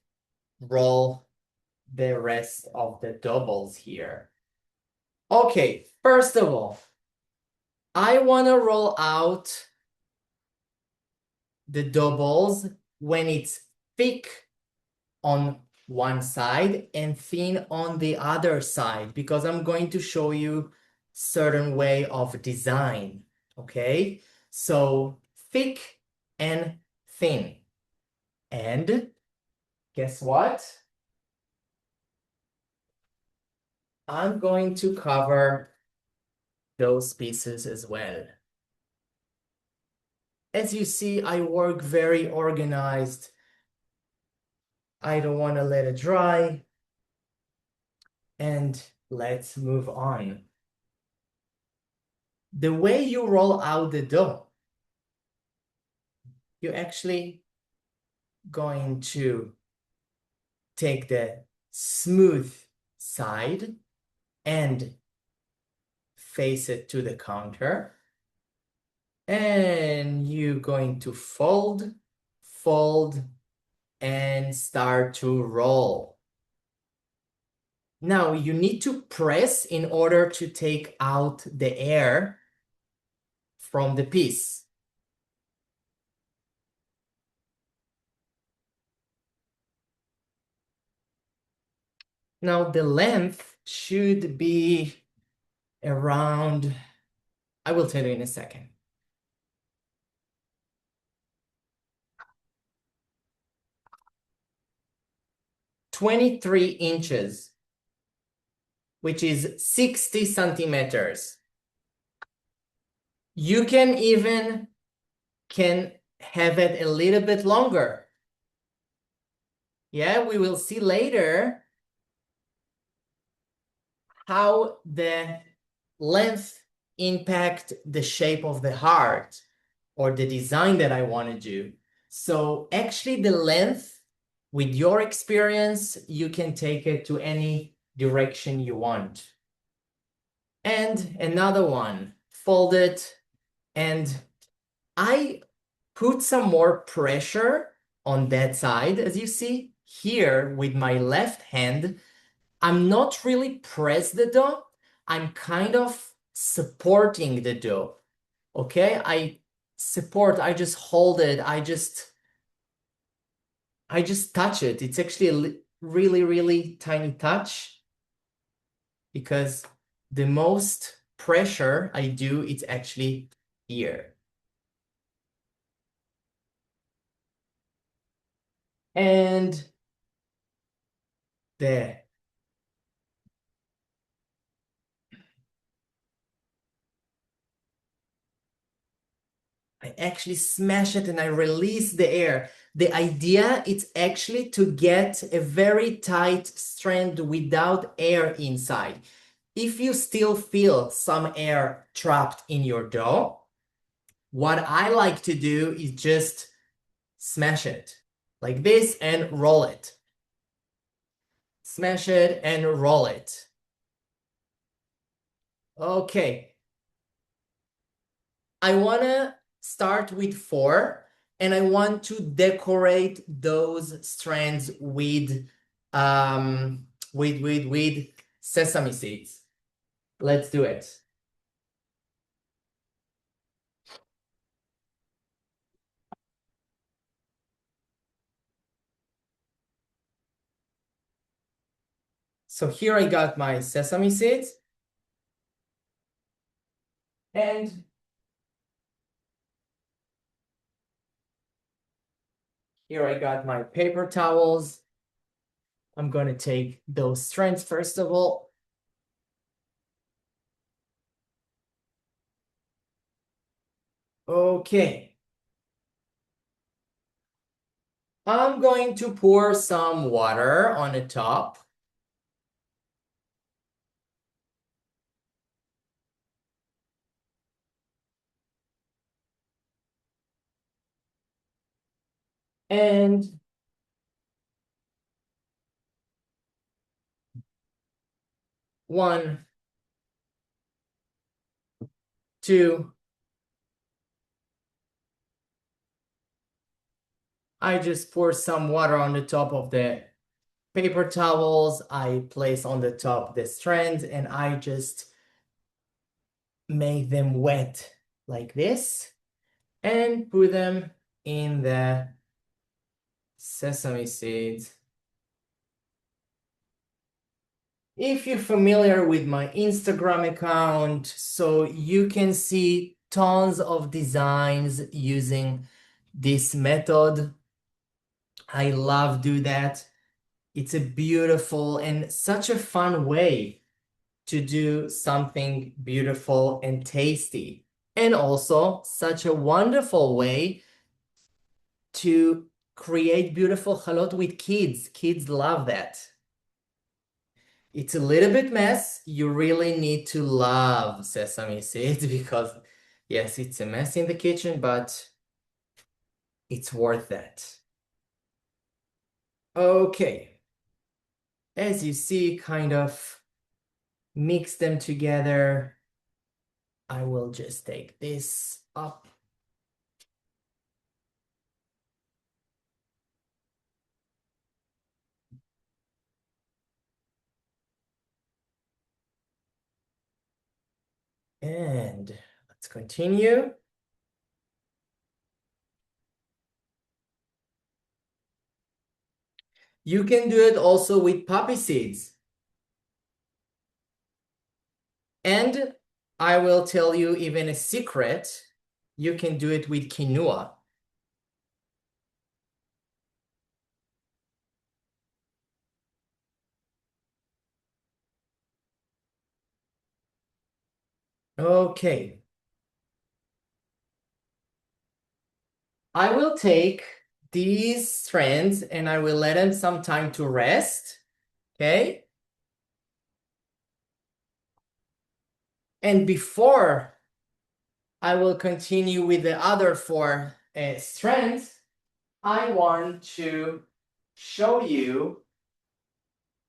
roll the rest of the doubles here. Okay, first of all, I wanna roll out the doubles when it's thick on one side and thin on the other side, because I'm going to show you certain way of design, okay? So thick and thin. And guess what? I'm going to cover those pieces as well. As you see, I work very organized. I don't want to let it dry. And let's move on. The way you roll out the dough, you're actually going to take the smooth side and face it to the counter. And you're going to fold, fold, and start to roll. Now you need to press in order to take out the air from the piece. Now the length should be around, I will tell you in a second. 23 inches, which is 60 centimeters. You can even have it a little bit longer. Yeah, we will see later how the length impact the shape of the heart or the design that I want to do. So actually the length, with your experience, you can take it to any direction you want. And another one, fold it, and I put some more pressure on that side. As you see here with my left hand, I'm not really press the dough. I'm kind of supporting the dough. Okay, I support, I just hold it, I just touch it. It's actually a really, really tiny touch, because the most pressure I do, it's actually here. And there. I actually smash it and I release the air. The idea is actually to get a very tight strand without air inside. If you still feel some air trapped in your dough, what I like to do is just smash it like this and roll it. Smash it and roll it. Okay. I want to start with 4, and I want to decorate those strands with sesame seeds. Let's do it. So here I got my sesame seeds, and here I got my paper towels. I'm going to take those strands first of all. Okay. I'm going to pour some water on the top. And 1, 2, I just pour some water on the top of the paper towels. I place on the top the strands and I just make them wet like this and put them in the sesame seeds. If you're familiar with my Instagram account, so you can see tons of designs using this method. I love do that. It's a beautiful and such a fun way to do something beautiful and tasty. And also such a wonderful way to create beautiful chalot with kids. Kids love that. It's a little bit mess. You really need to love sesame seeds because yes, it's a mess in the kitchen, but it's worth it. Okay. As you see, kind of mix them together. I will just take this up. And let's continue. You can do it also with poppy seeds. And I will tell you even a secret. You can do it with quinoa. Okay. I will take these strands and I will let them some time to rest. Okay. And before I will continue with the other 4 strands, I want to show you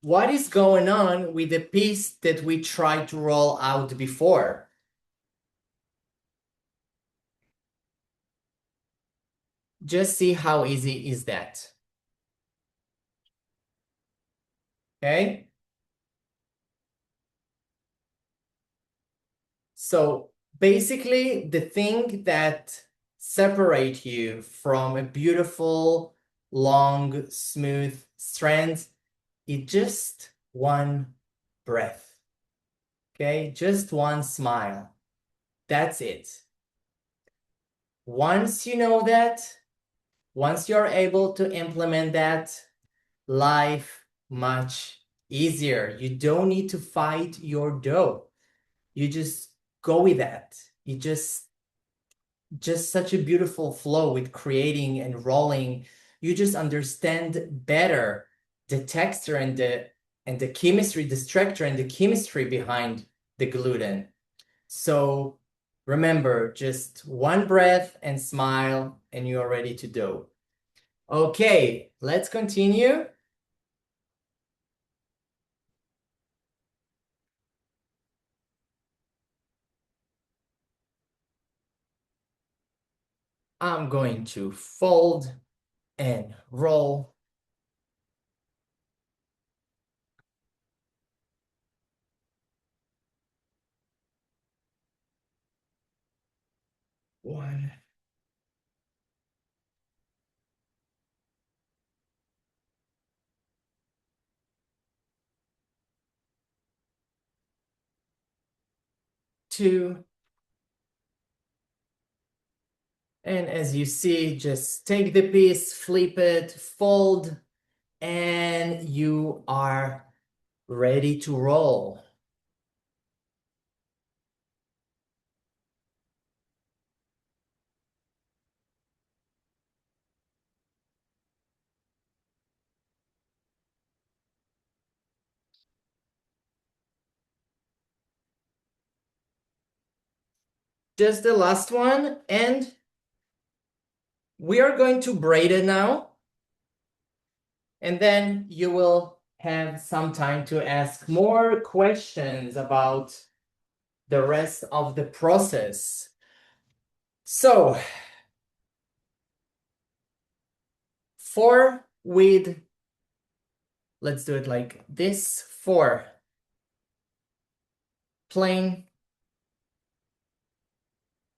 what is going on with the piece that we tried to roll out before. Just see how easy is that. Okay. So basically, the thing that separate you from a beautiful, long, smooth strand is just one breath. Okay, just one smile. That's it. Once you know that, once you're able to implement that, life much easier. You don't need to fight your dough. You just go with that. You just such a beautiful flow with creating and rolling. You just understand better the texture and the chemistry, the structure and the chemistry behind the gluten. So remember, just one breath and smile, and you are ready to dough. Okay, let's continue. I'm going to fold and roll. One, 2, and as you see, just take the piece, flip it, fold, and you are ready to roll. just the last one, and we are going to braid it now. And then you will have some time to ask more questions about the rest of the process. So, let's do it like this, 4 plain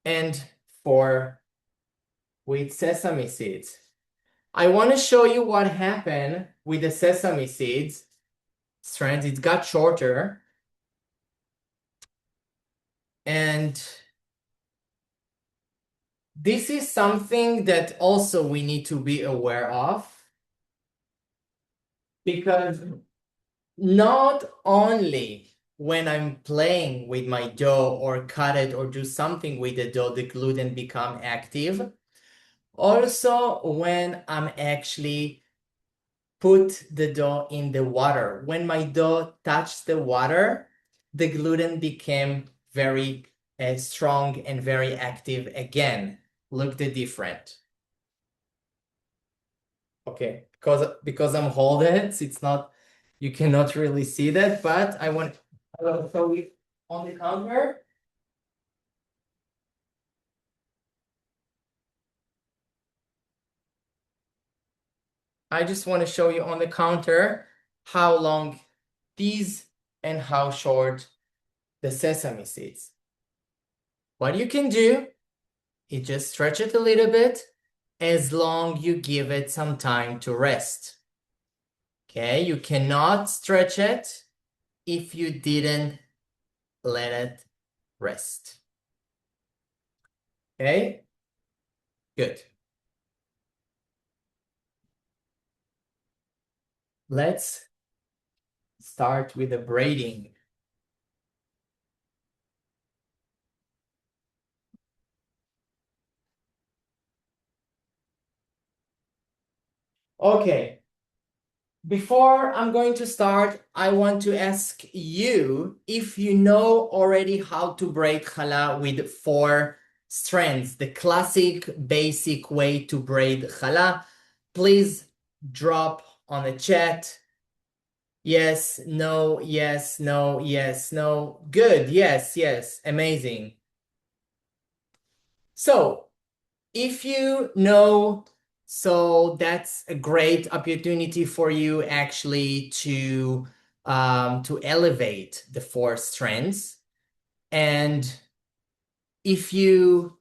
and 4 with sesame seeds. I want to show you what happened with the sesame seeds strands. It got shorter. And this is something that also we need to be aware of, because not only when I'm playing with my dough or cut it or do something with the dough, the gluten become active. Also, when I'm actually put the dough in the water. When my dough touched the water, the gluten became very strong and very active again. Look the different. Okay, because I'm holding it, it's not, you cannot really see that, but I want to show you on the counter. I just want to show you on the counter how long these and how short the sesame seeds. What you can do is just stretch it a little bit as long you give it some time to rest. Okay, you cannot stretch it if you didn't let it rest. Okay, good. Let's start with the braiding. Okay, before I'm going to start, I want to ask you if you know already how to braid challah with 4 strands, the classic basic way to braid challah. Please drop on the chat. Yes, no, yes, no, yes, no. Good, yes, yes, amazing. So, if you know, so that's a great opportunity for you actually to elevate the 4 strands. And if you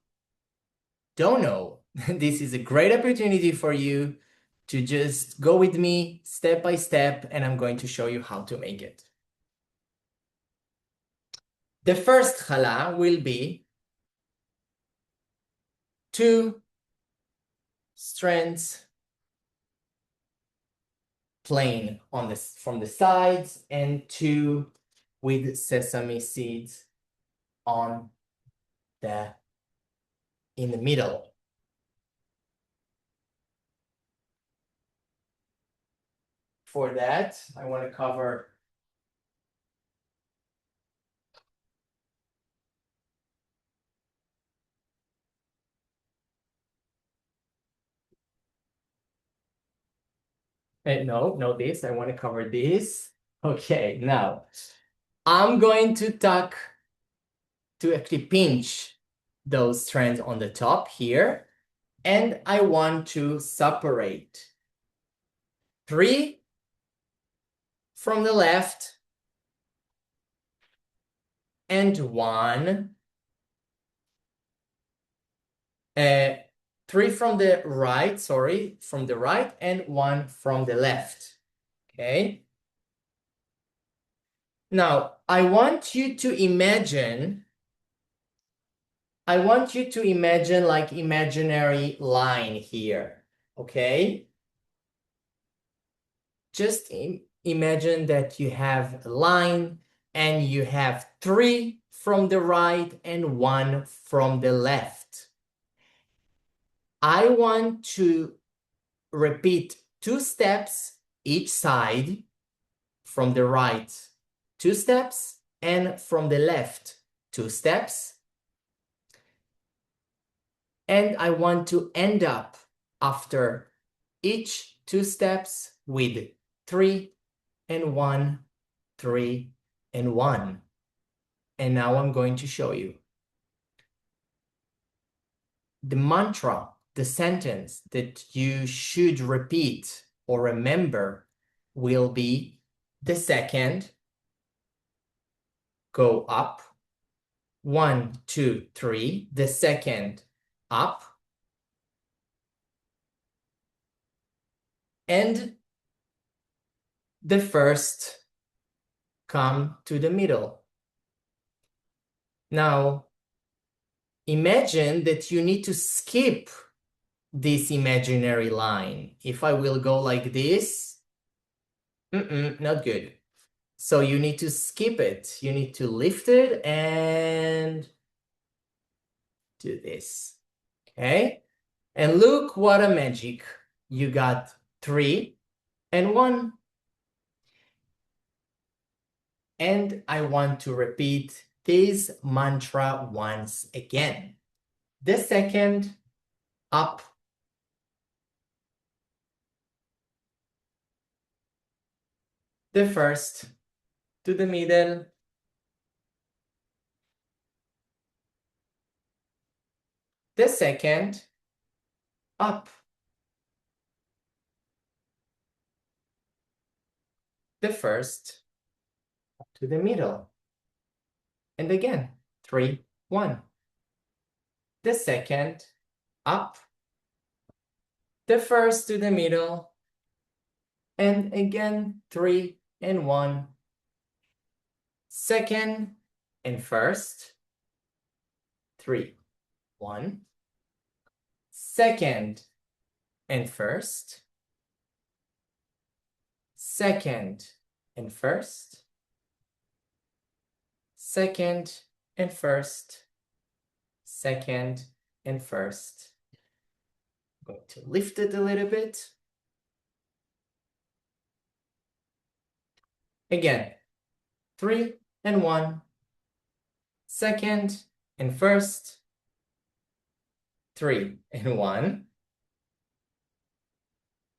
don't know, this is a great opportunity for you to just go with me step by step, and I'm going to show you how to make it. The first challah will be 2 strands plain on this from the sides and 2 with sesame seeds on in the middle. For that, I want to cover no, this. I want to cover this. Okay, now I'm going to actually pinch those strands on the top here, and I want to separate 3 from the left and 1, 3 from the right, sorry, from the right, and 1 from the left. Okay. Now, I want you to imagine like imaginary line here, okay? Just imagine that you have a line and you have 3 from the right and 1 from the left. I want to repeat 2 steps each side, from the right 2 steps and from the left 2 steps. And I want to end up after each 2 steps with 3 and 1, 3 and 1. And now I'm going to show you. The mantra, the sentence that you should repeat or remember will be the second, go up, 1, 2, 3, the second up, and the first come to the middle. Now, imagine that you need to skip this imaginary line. If I will go like this, not good. So you need to skip it. You need to lift it and do this. Okay? And look what a magic. You got 3 and 1. And I want to repeat this mantra once again. The second, up. The first, to the middle. The second, up. The first, to the middle. And again, 3, 1. The second, up. The first to the middle. And again, 3 and 1. Second and first, 3, 1. Second and first. Second and first. Second and first. Second and first. I'm going to lift it a little bit. Again, 3 and 1. Second and first. 3 and 1.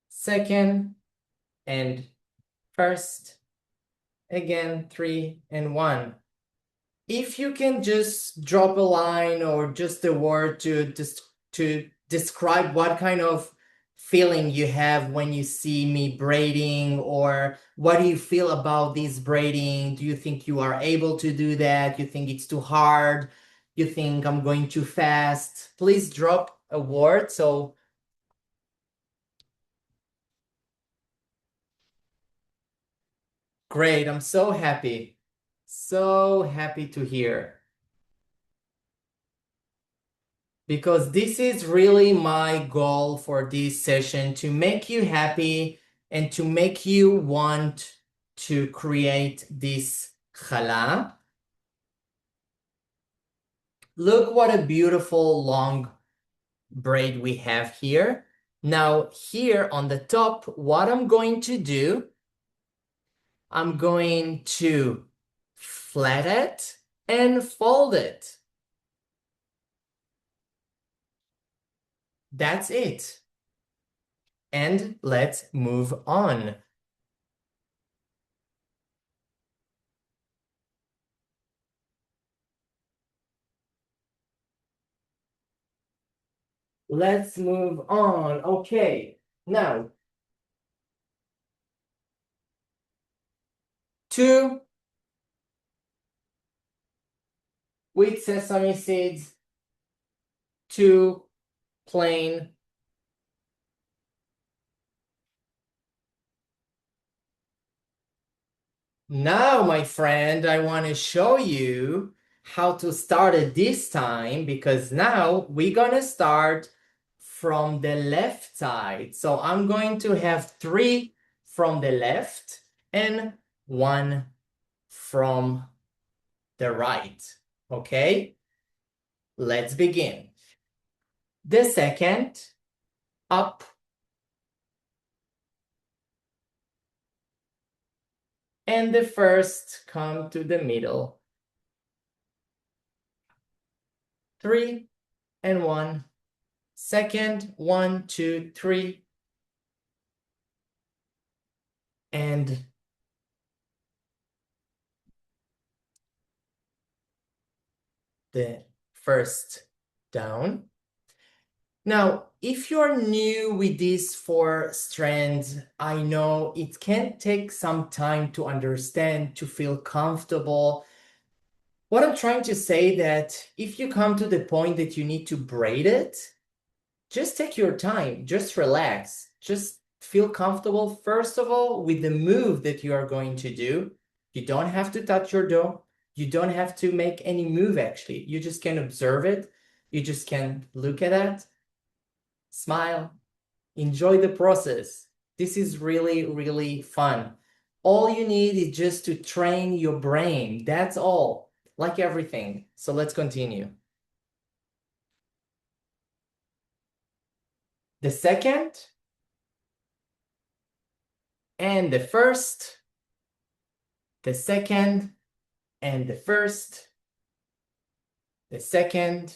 Second and first. Again, 3 and 1. If you can just drop a line or just a word to describe what kind of feeling you have when you see me braiding, or what do you feel about this braiding? Do you think you are able to do that? You think it's too hard? You think I'm going too fast? Please drop a word. So great, I'm so happy. So happy to hear. Because this is really my goal for this session, to make you happy and to make you want to create this challah. Look what a beautiful long braid we have here. Now here on the top, what I'm going to do, I'm going to flat it and fold it. That's it. And let's move on. Let's move on. Okay, now 2 with sesame seeds, 2 plain. Now, my friend, I want to show you how to start it this time, because now we're gonna start from the left side. So I'm going to have 3 from the left and 1 from the right. Okay? Let's begin. The second, up. And the first come to the middle. 3 and 1. second, 1, 2, 3, and the first down. Now, if you're new with these 4 strands, I know it can take some time to understand, to feel comfortable. What I'm trying to say that if you come to the point that you need to braid it, just take your time, just relax, just feel comfortable, first of all, with the move that you are going to do. You don't have to touch your dough. You don't have to make any move, actually. You just can observe it. You just can look at it, smile, enjoy the process. This is really, really fun. All you need is just to train your brain. That's all, like everything. So let's continue. The second and the first, the second and the first, the second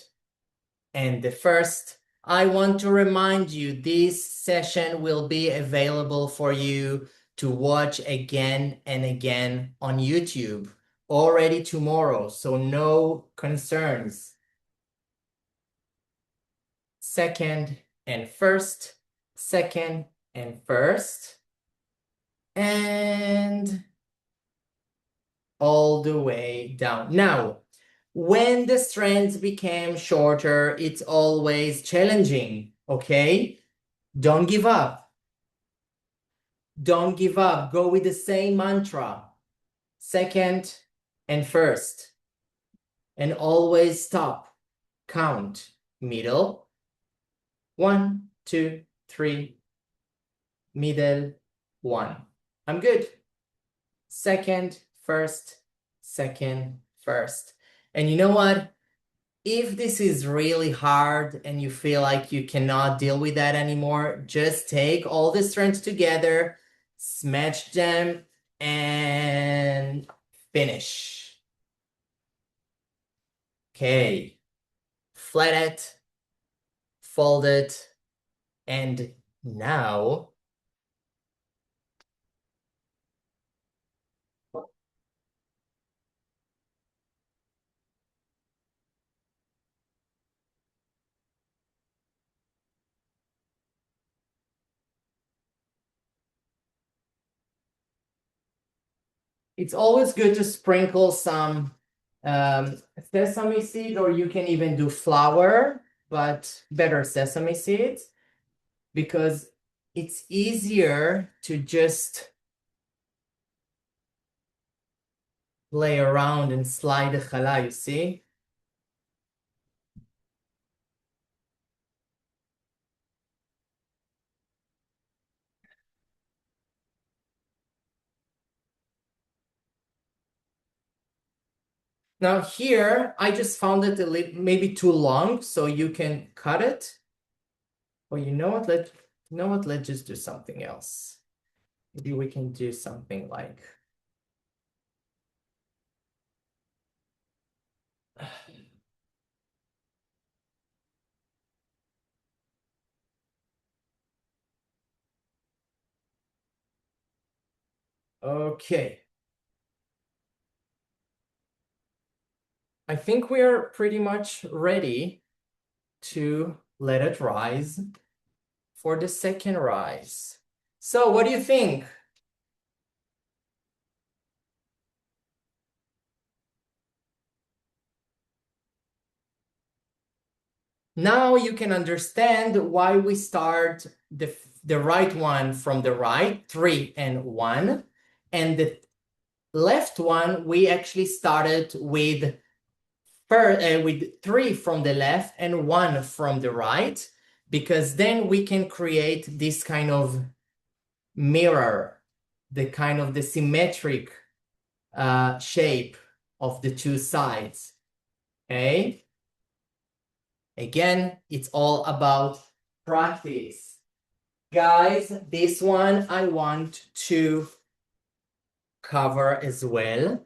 and the first. I want to remind you this session will be available for you to watch again and again on YouTube already tomorrow, so no concerns. Second and first, second and first, and all the way down. Now, when the strands became shorter, it's always challenging, okay? Don't give up. Don't give up. Go with the same mantra. Second and first. And always stop. Count. Middle. 1, 2, 3. Middle. 1. I'm good. Second, first, second, first. And you know what? If this is really hard and you feel like you cannot deal with that anymore, just take all the strands together, smash them, and finish. Okay. Flat it, fold it, and now it's always good to sprinkle some sesame seed, or you can even do flour, but better sesame seeds, because it's easier to just play around and slide the challah, you see? Now here, I just found it a little, maybe too long, so you can cut it. Or you know what, let's just do something else. Maybe we can do something like, okay. I think we are pretty much ready to let it rise for the second rise. So what do you think? Now you can understand why we start the right one from the right, 3 and 1, and the left one we actually started with 3 from the left and 1 from the right, because then we can create this kind of mirror, the symmetric shape of the two sides. Okay. Again, it's all about practice. Guys, this one I want to cover as well.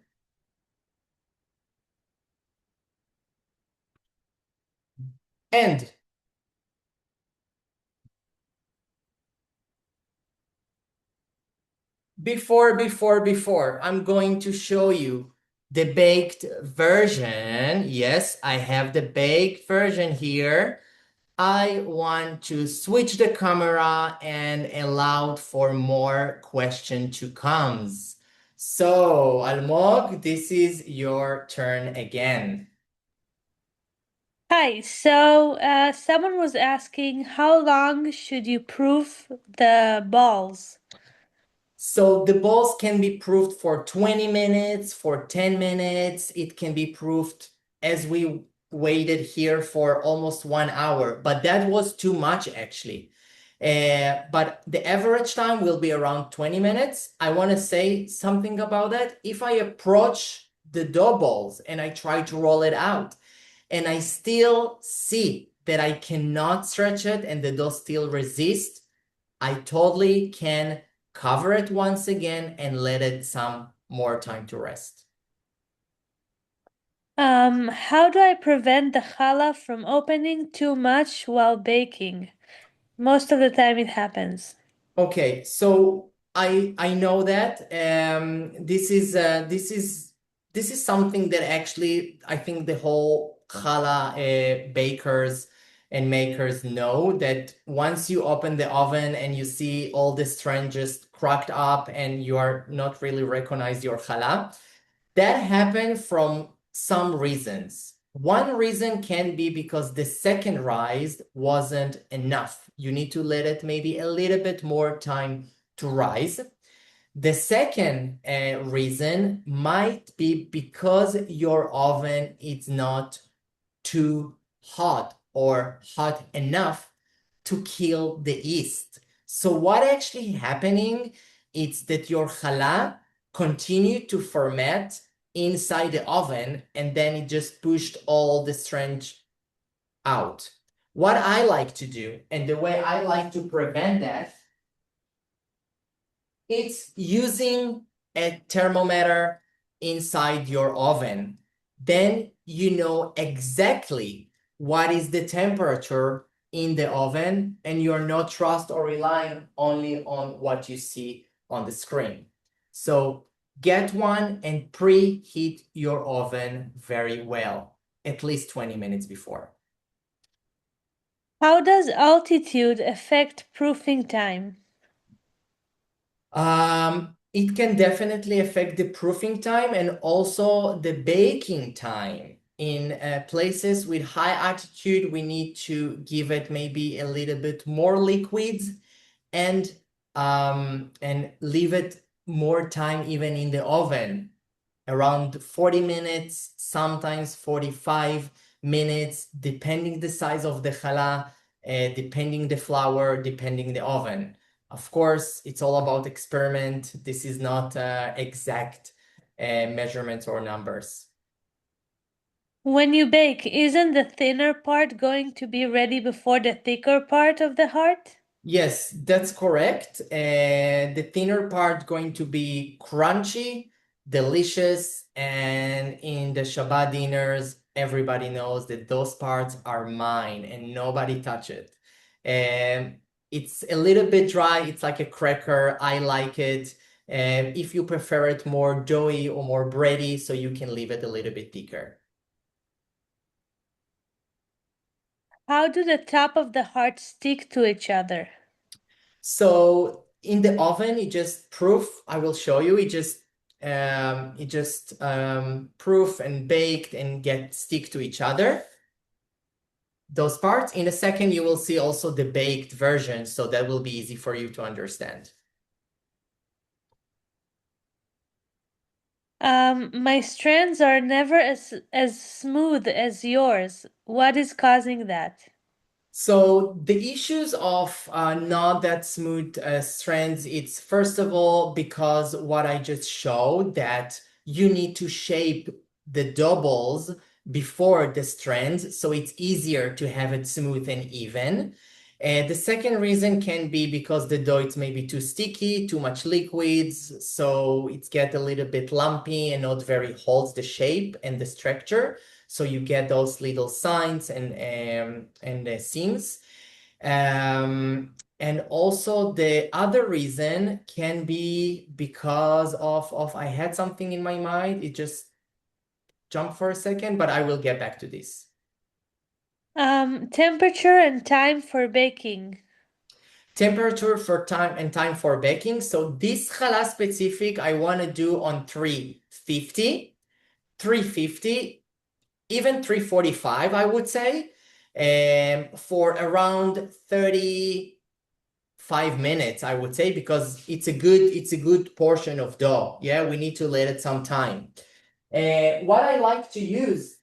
And Before, I'm going to show you the baked version. Yes, I have the baked version here. I want to switch the camera and allow for more question to comes. So, Almog, this is your turn again. Hi, so someone was asking how long should you proof the balls? So the balls can be proofed for 20 minutes, for 10 minutes. It can be proofed as we waited here for almost 1 hour, but that was too much actually. But the average time will be around 20 minutes. I want to say something about that. If I approach the dough balls and I try to roll it out and I still see that I cannot stretch it and the dough still resists, I totally can cover it once again and let it some more time to rest. How do I prevent the challah from opening too much while baking? Most of the time it happens. Okay, so I know that this is something that actually I think the whole challah bakers and makers know that once you open the oven and you see all the strands just cracked up and you are not really recognize your challah. That happened from some reasons. One reason can be because the second rise wasn't enough. You need to let it maybe a little bit more time to rise. The second reason might be because your oven is not too hot or hot enough to kill the yeast. So what actually happening is that your challah continued to ferment inside the oven and then it just pushed all the strange out. What I like to do and the way I like to prevent that, it's using a thermometer inside your oven. Then you know exactly what is the temperature in the oven and you're not trust or relying only on what you see on the screen. So get one and preheat your oven very well, at least 20 minutes before. How does altitude affect proofing time? It can definitely affect the proofing time and also the baking time. In places with high altitude, we need to give it maybe a little bit more liquids and leave it more time even in the oven, around 40 minutes, sometimes 45 minutes, depending the size of the challah, depending the flour, depending the oven. Of course, it's all about experiment. This is not exact measurements or numbers. When you bake, isn't the thinner part going to be ready before the thicker part of the heart? Yes, that's correct. The thinner part going to be crunchy, delicious, and in the Shabbat dinners, everybody knows that those parts are mine and nobody touch it. And it's a little bit dry. It's like a cracker. I like it. And if you prefer it more doughy or more bready, so you can leave it a little bit thicker. How do the top of the heart stick to each other? So in the oven, it just proof. I will show you. It just proof and baked and get stick to each other. Those parts. In a second, you will see also the baked version, so that will be easy for you to understand. My strands are never as smooth as yours. What is causing that? So the issues of not that smooth strands, it's first of all because what I just showed that you need to shape the doubles before the strands, so it's easier to have it smooth and even. And the second reason can be because the dough is maybe too sticky, too much liquids, so it's get a little bit lumpy and not very holds the shape and the structure. So you get those little signs and seams. And also the other reason can be because of I had something in my mind. It just jumped for a second, but I will get back to this. Temperature and time for baking. Temperature for time and time for baking. So this challah specific, I want to do on 350, 350, even 345, I would say, for around 35 minutes, I would say, because it's a good portion of dough. Yeah, we need to let it some time. What I like to use,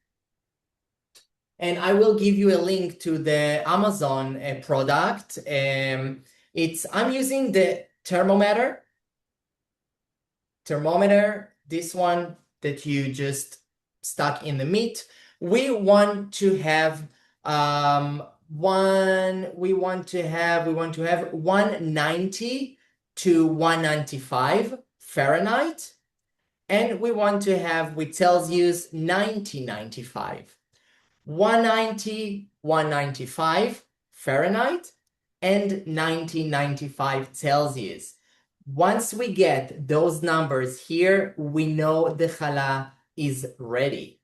and I will give you a link to the Amazon product. I'm using the thermometer, this one that you just stuck in the meat. We want to have we want to have 190 to 195 Fahrenheit, and we want to have with Celsius 9095. 190, 195 Fahrenheit, and 9095 Celsius. Once we get those numbers here, we know the challah is ready.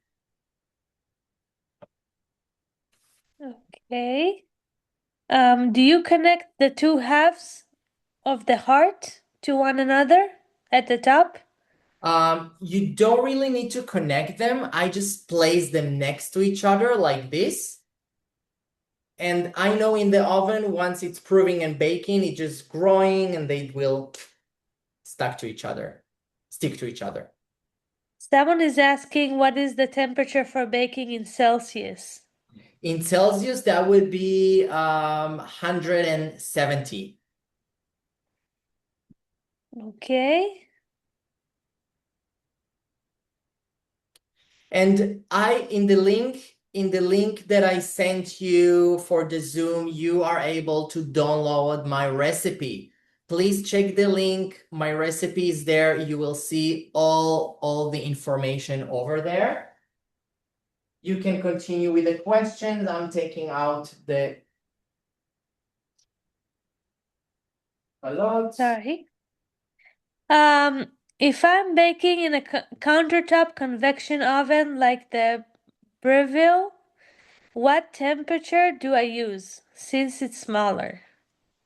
Okay. Do you connect the two halves of the heart to one another at the top? You don't really need to connect them. I just place them next to each other like this. And I know in the oven, once it's proving and baking, it's just growing and they will stick to each other. Someone is asking what is the temperature for baking in Celsius? In Celsius, that would be 170. Okay. And in the link that I sent you for the Zoom, you are able to download my recipe. Please check the link. My recipe is there. You will see all the information over there. You can continue with the questions. I'm taking out the a lot. Sorry. If I'm baking in a countertop convection oven like the Breville, what temperature do I use since it's smaller?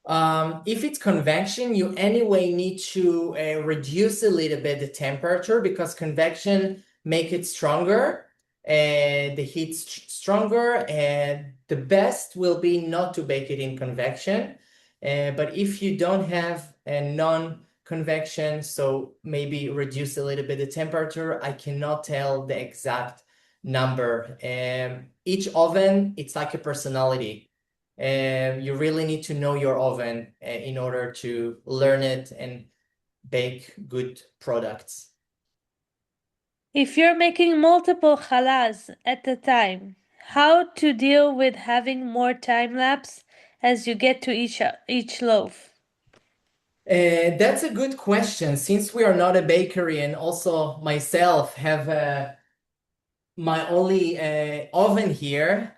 If it's convection, you anyway need to reduce a little bit the temperature because convection make it stronger and the heat stronger, and the best will be not to bake it in convection. But if you don't have a non-convection, so maybe reduce a little bit the temperature. I cannot tell the exact number. Each oven, it's like a personality. You really need to know your oven in order to learn it and bake good products. If you're making multiple challahs at a time, how to deal with having more time lapse as you get to each loaf? That's a good question. Since we are not a bakery and also myself have my only oven here,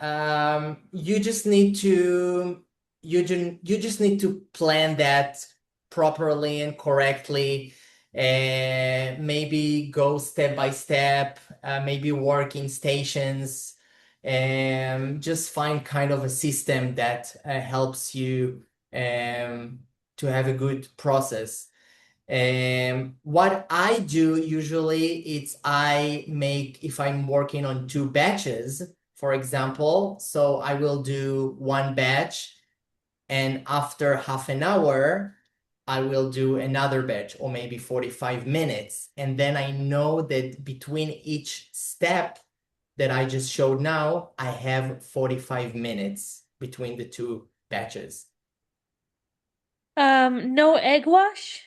you just need to you just need to plan that properly and correctly, and maybe go step by step, maybe work in stations, and just find kind of a system that helps you to have a good process. What I do usually, it's I make, if I'm working on two batches, for example, so I will do one batch, and after half an hour, I will do another batch, or maybe 45 minutes. And then I know that between each step that I just showed now, I have 45 minutes between the two batches. No egg wash?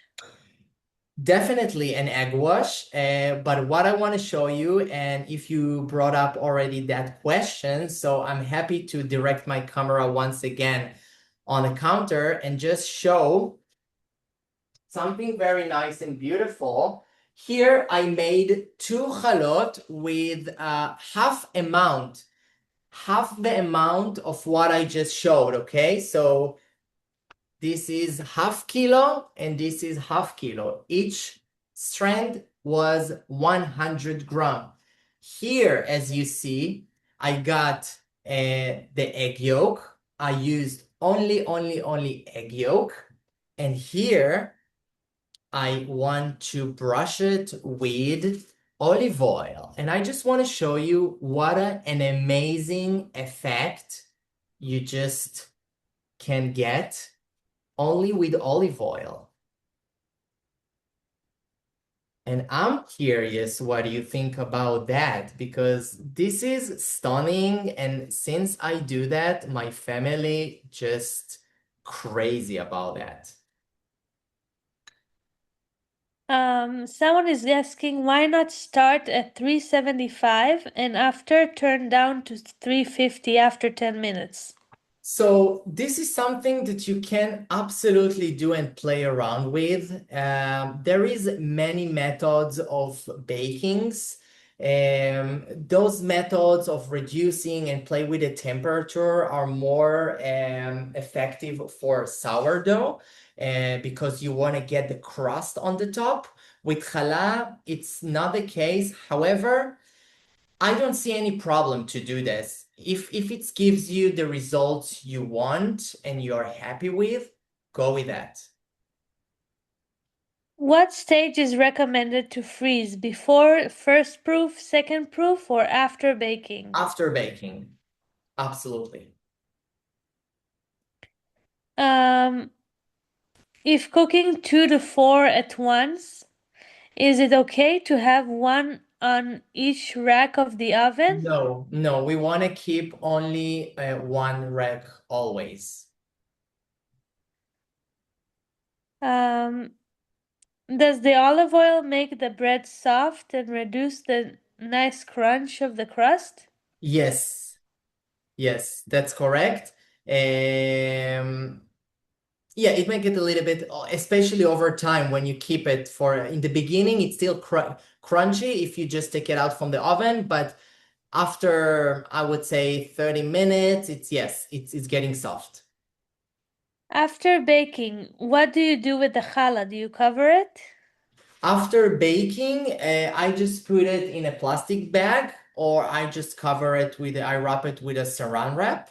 Definitely an egg wash, but what I want to show you, and if you brought up already that question, so I'm happy to direct my camera once again on the counter and just show something very nice and beautiful. Here I made two chalot with half the amount of what I just showed, okay? So This is half kilo and this is half kilo. Each strand was 100 gram. Here, as you see, I got the egg yolk. I used only egg yolk. And here, I want to brush it with olive oil. And I just want to show you what an amazing effect you just can get only with olive oil. And I'm curious what you think about that because this is stunning. And since I do that, my family just crazy about that. Someone is asking why not start at 375 and after turn down to 350 after 10 minutes. So this is something that you can absolutely do and play around with. There is many methods of bakings. Those methods of reducing and play with the temperature are more effective for sourdough because you want to get the crust on the top. With challah, it's not the case. However, I don't see any problem to do this. If it gives you the results you want and you're happy with, go with that. What stage is recommended to freeze before first proof, second proof, or after baking? After baking, absolutely. Um, if cooking 2 to 4 at once, is it okay to have one on each rack of the oven? No, no, we want to keep only one rack always. Um, does the olive oil make the bread soft and reduce the nice crunch of the crust? Yes, yes, that's correct. Yeah, it make it a little bit, especially over time when you keep it for in the beginning, it's still crunchy if you just take it out from the oven, but after I would say 30 minutes, it's yes, it's getting soft. After baking, what do you do with the challah? Do you cover it? After baking, I just put it in a plastic bag or I just cover it with, I wrap it with a saran wrap.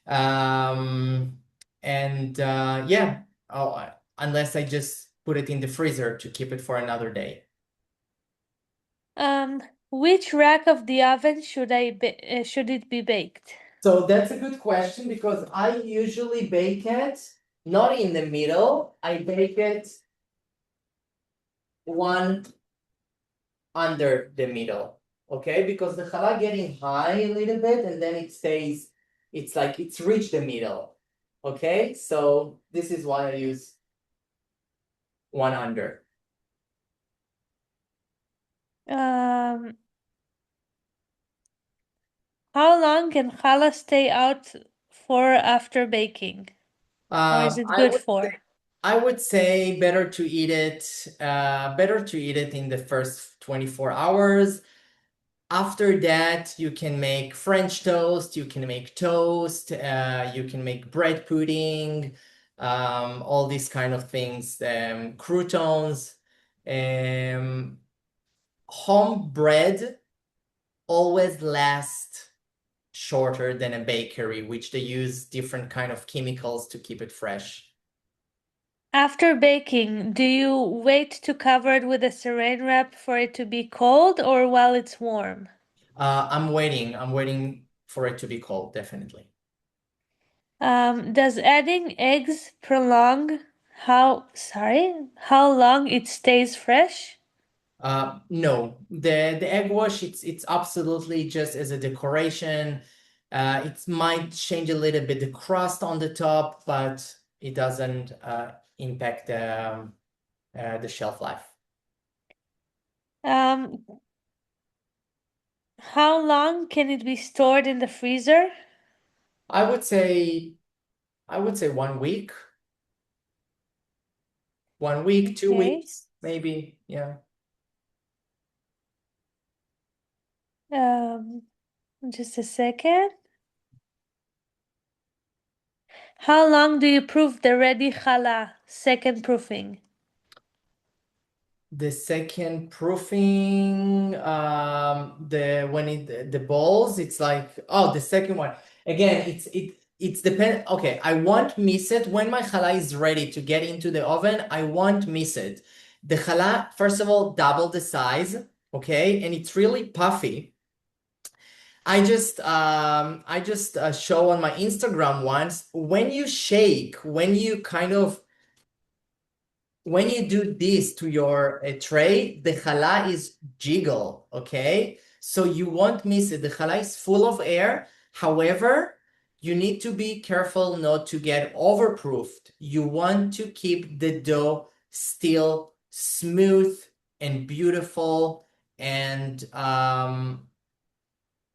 Um, and yeah, oh, unless I just put it in the freezer to keep it for another day. Um, which rack of the oven should it be baked? So that's a good question because I usually bake it not in the middle. I bake it one under the middle, okay? Because the challah getting high a little bit and then it stays, it's like it's reached the middle, okay? So this is why I use one under. Um, how long can challah stay out for after baking? Or is it I good would for? I would say better to eat it in the first 24 hours. After that, you can make French toast, you can make toast, you can make bread pudding, all these kind of things, croutons. Um, home bread always lasts shorter than a bakery, which they use different kind of chemicals to keep it fresh. After baking, do you wait to cover it with a saran wrap for it to be cold or while it's warm? I'm waiting for it to be cold, definitely. Does adding eggs prolong how long it stays fresh? No, the egg wash it's absolutely just as a decoration. It might change a little bit the crust on the top, but it doesn't impact the shelf life. Um, how long can it be stored in the freezer? I would say I would say 1 week, 1 week, two Okay. weeks, maybe. Yeah. Um, just a second. How long do you proof the ready challah? Second proofing. The second proofing, the balls, it's like, oh, the second one. Again, it's depend. Okay, I won't miss it when my challah is ready to get into the oven. I won't miss it. The challah, first of all, double the size, okay, and it's really puffy. I just show on my Instagram once when you shake, when you do this to your tray, the challah is jiggle, okay? So you won't miss it. The challah is full of air. However, you need to be careful not to get overproofed. You want to keep the dough still smooth and beautiful. And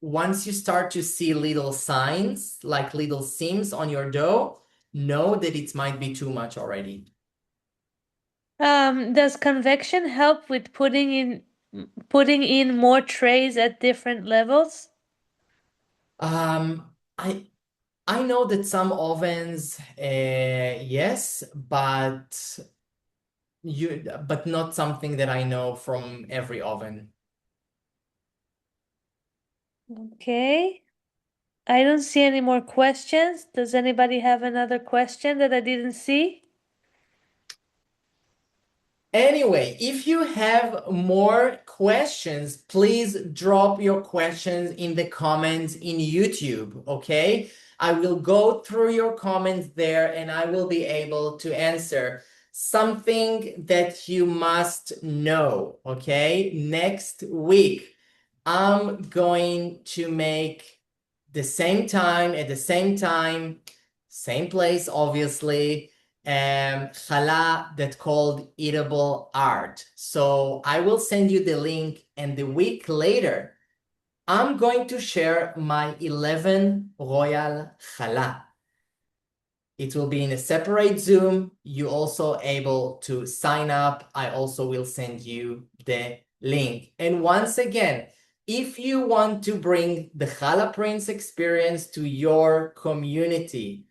once you start to see little signs, like little seams on your dough, know that it might be too much already. Does convection help with putting in more trays at different levels? Um, I I know that some ovens, yes, but not something that I know from every oven. Okay. I don't see any more questions. Does anybody have another question that I didn't see? Anyway, if you have more questions, please drop your questions in the comments in YouTube, okay? I will go through your comments there and I will be able to answer something that you must know, okay? Next week, I'm going to make at the same time, same place, obviously challah that called eatable art. So I will send you the link, and the week later, I'm going to share my 11 royal challah. It will be in a separate Zoom. You also able to sign up. I also will send you the link. And once again, if you want to bring the Challah Prince experience to your community,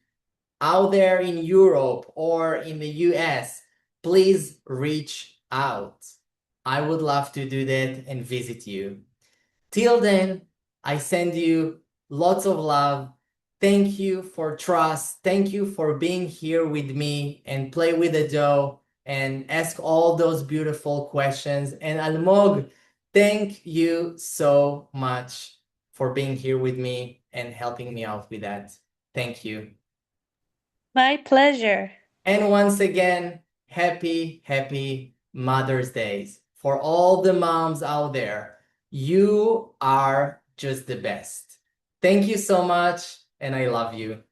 out there in Europe or in the US, please reach out. I would love to do that and visit you. Till then, I send you lots of love. Thank you for trust. Thank you for being here with me and play with the dough and ask all those beautiful questions. And Almog, thank you so much for being here with me and helping me out with that. Thank you. My pleasure. And once again, happy Mother's Days. For all the moms out there, you are just the best. Thank you so much, and I love you.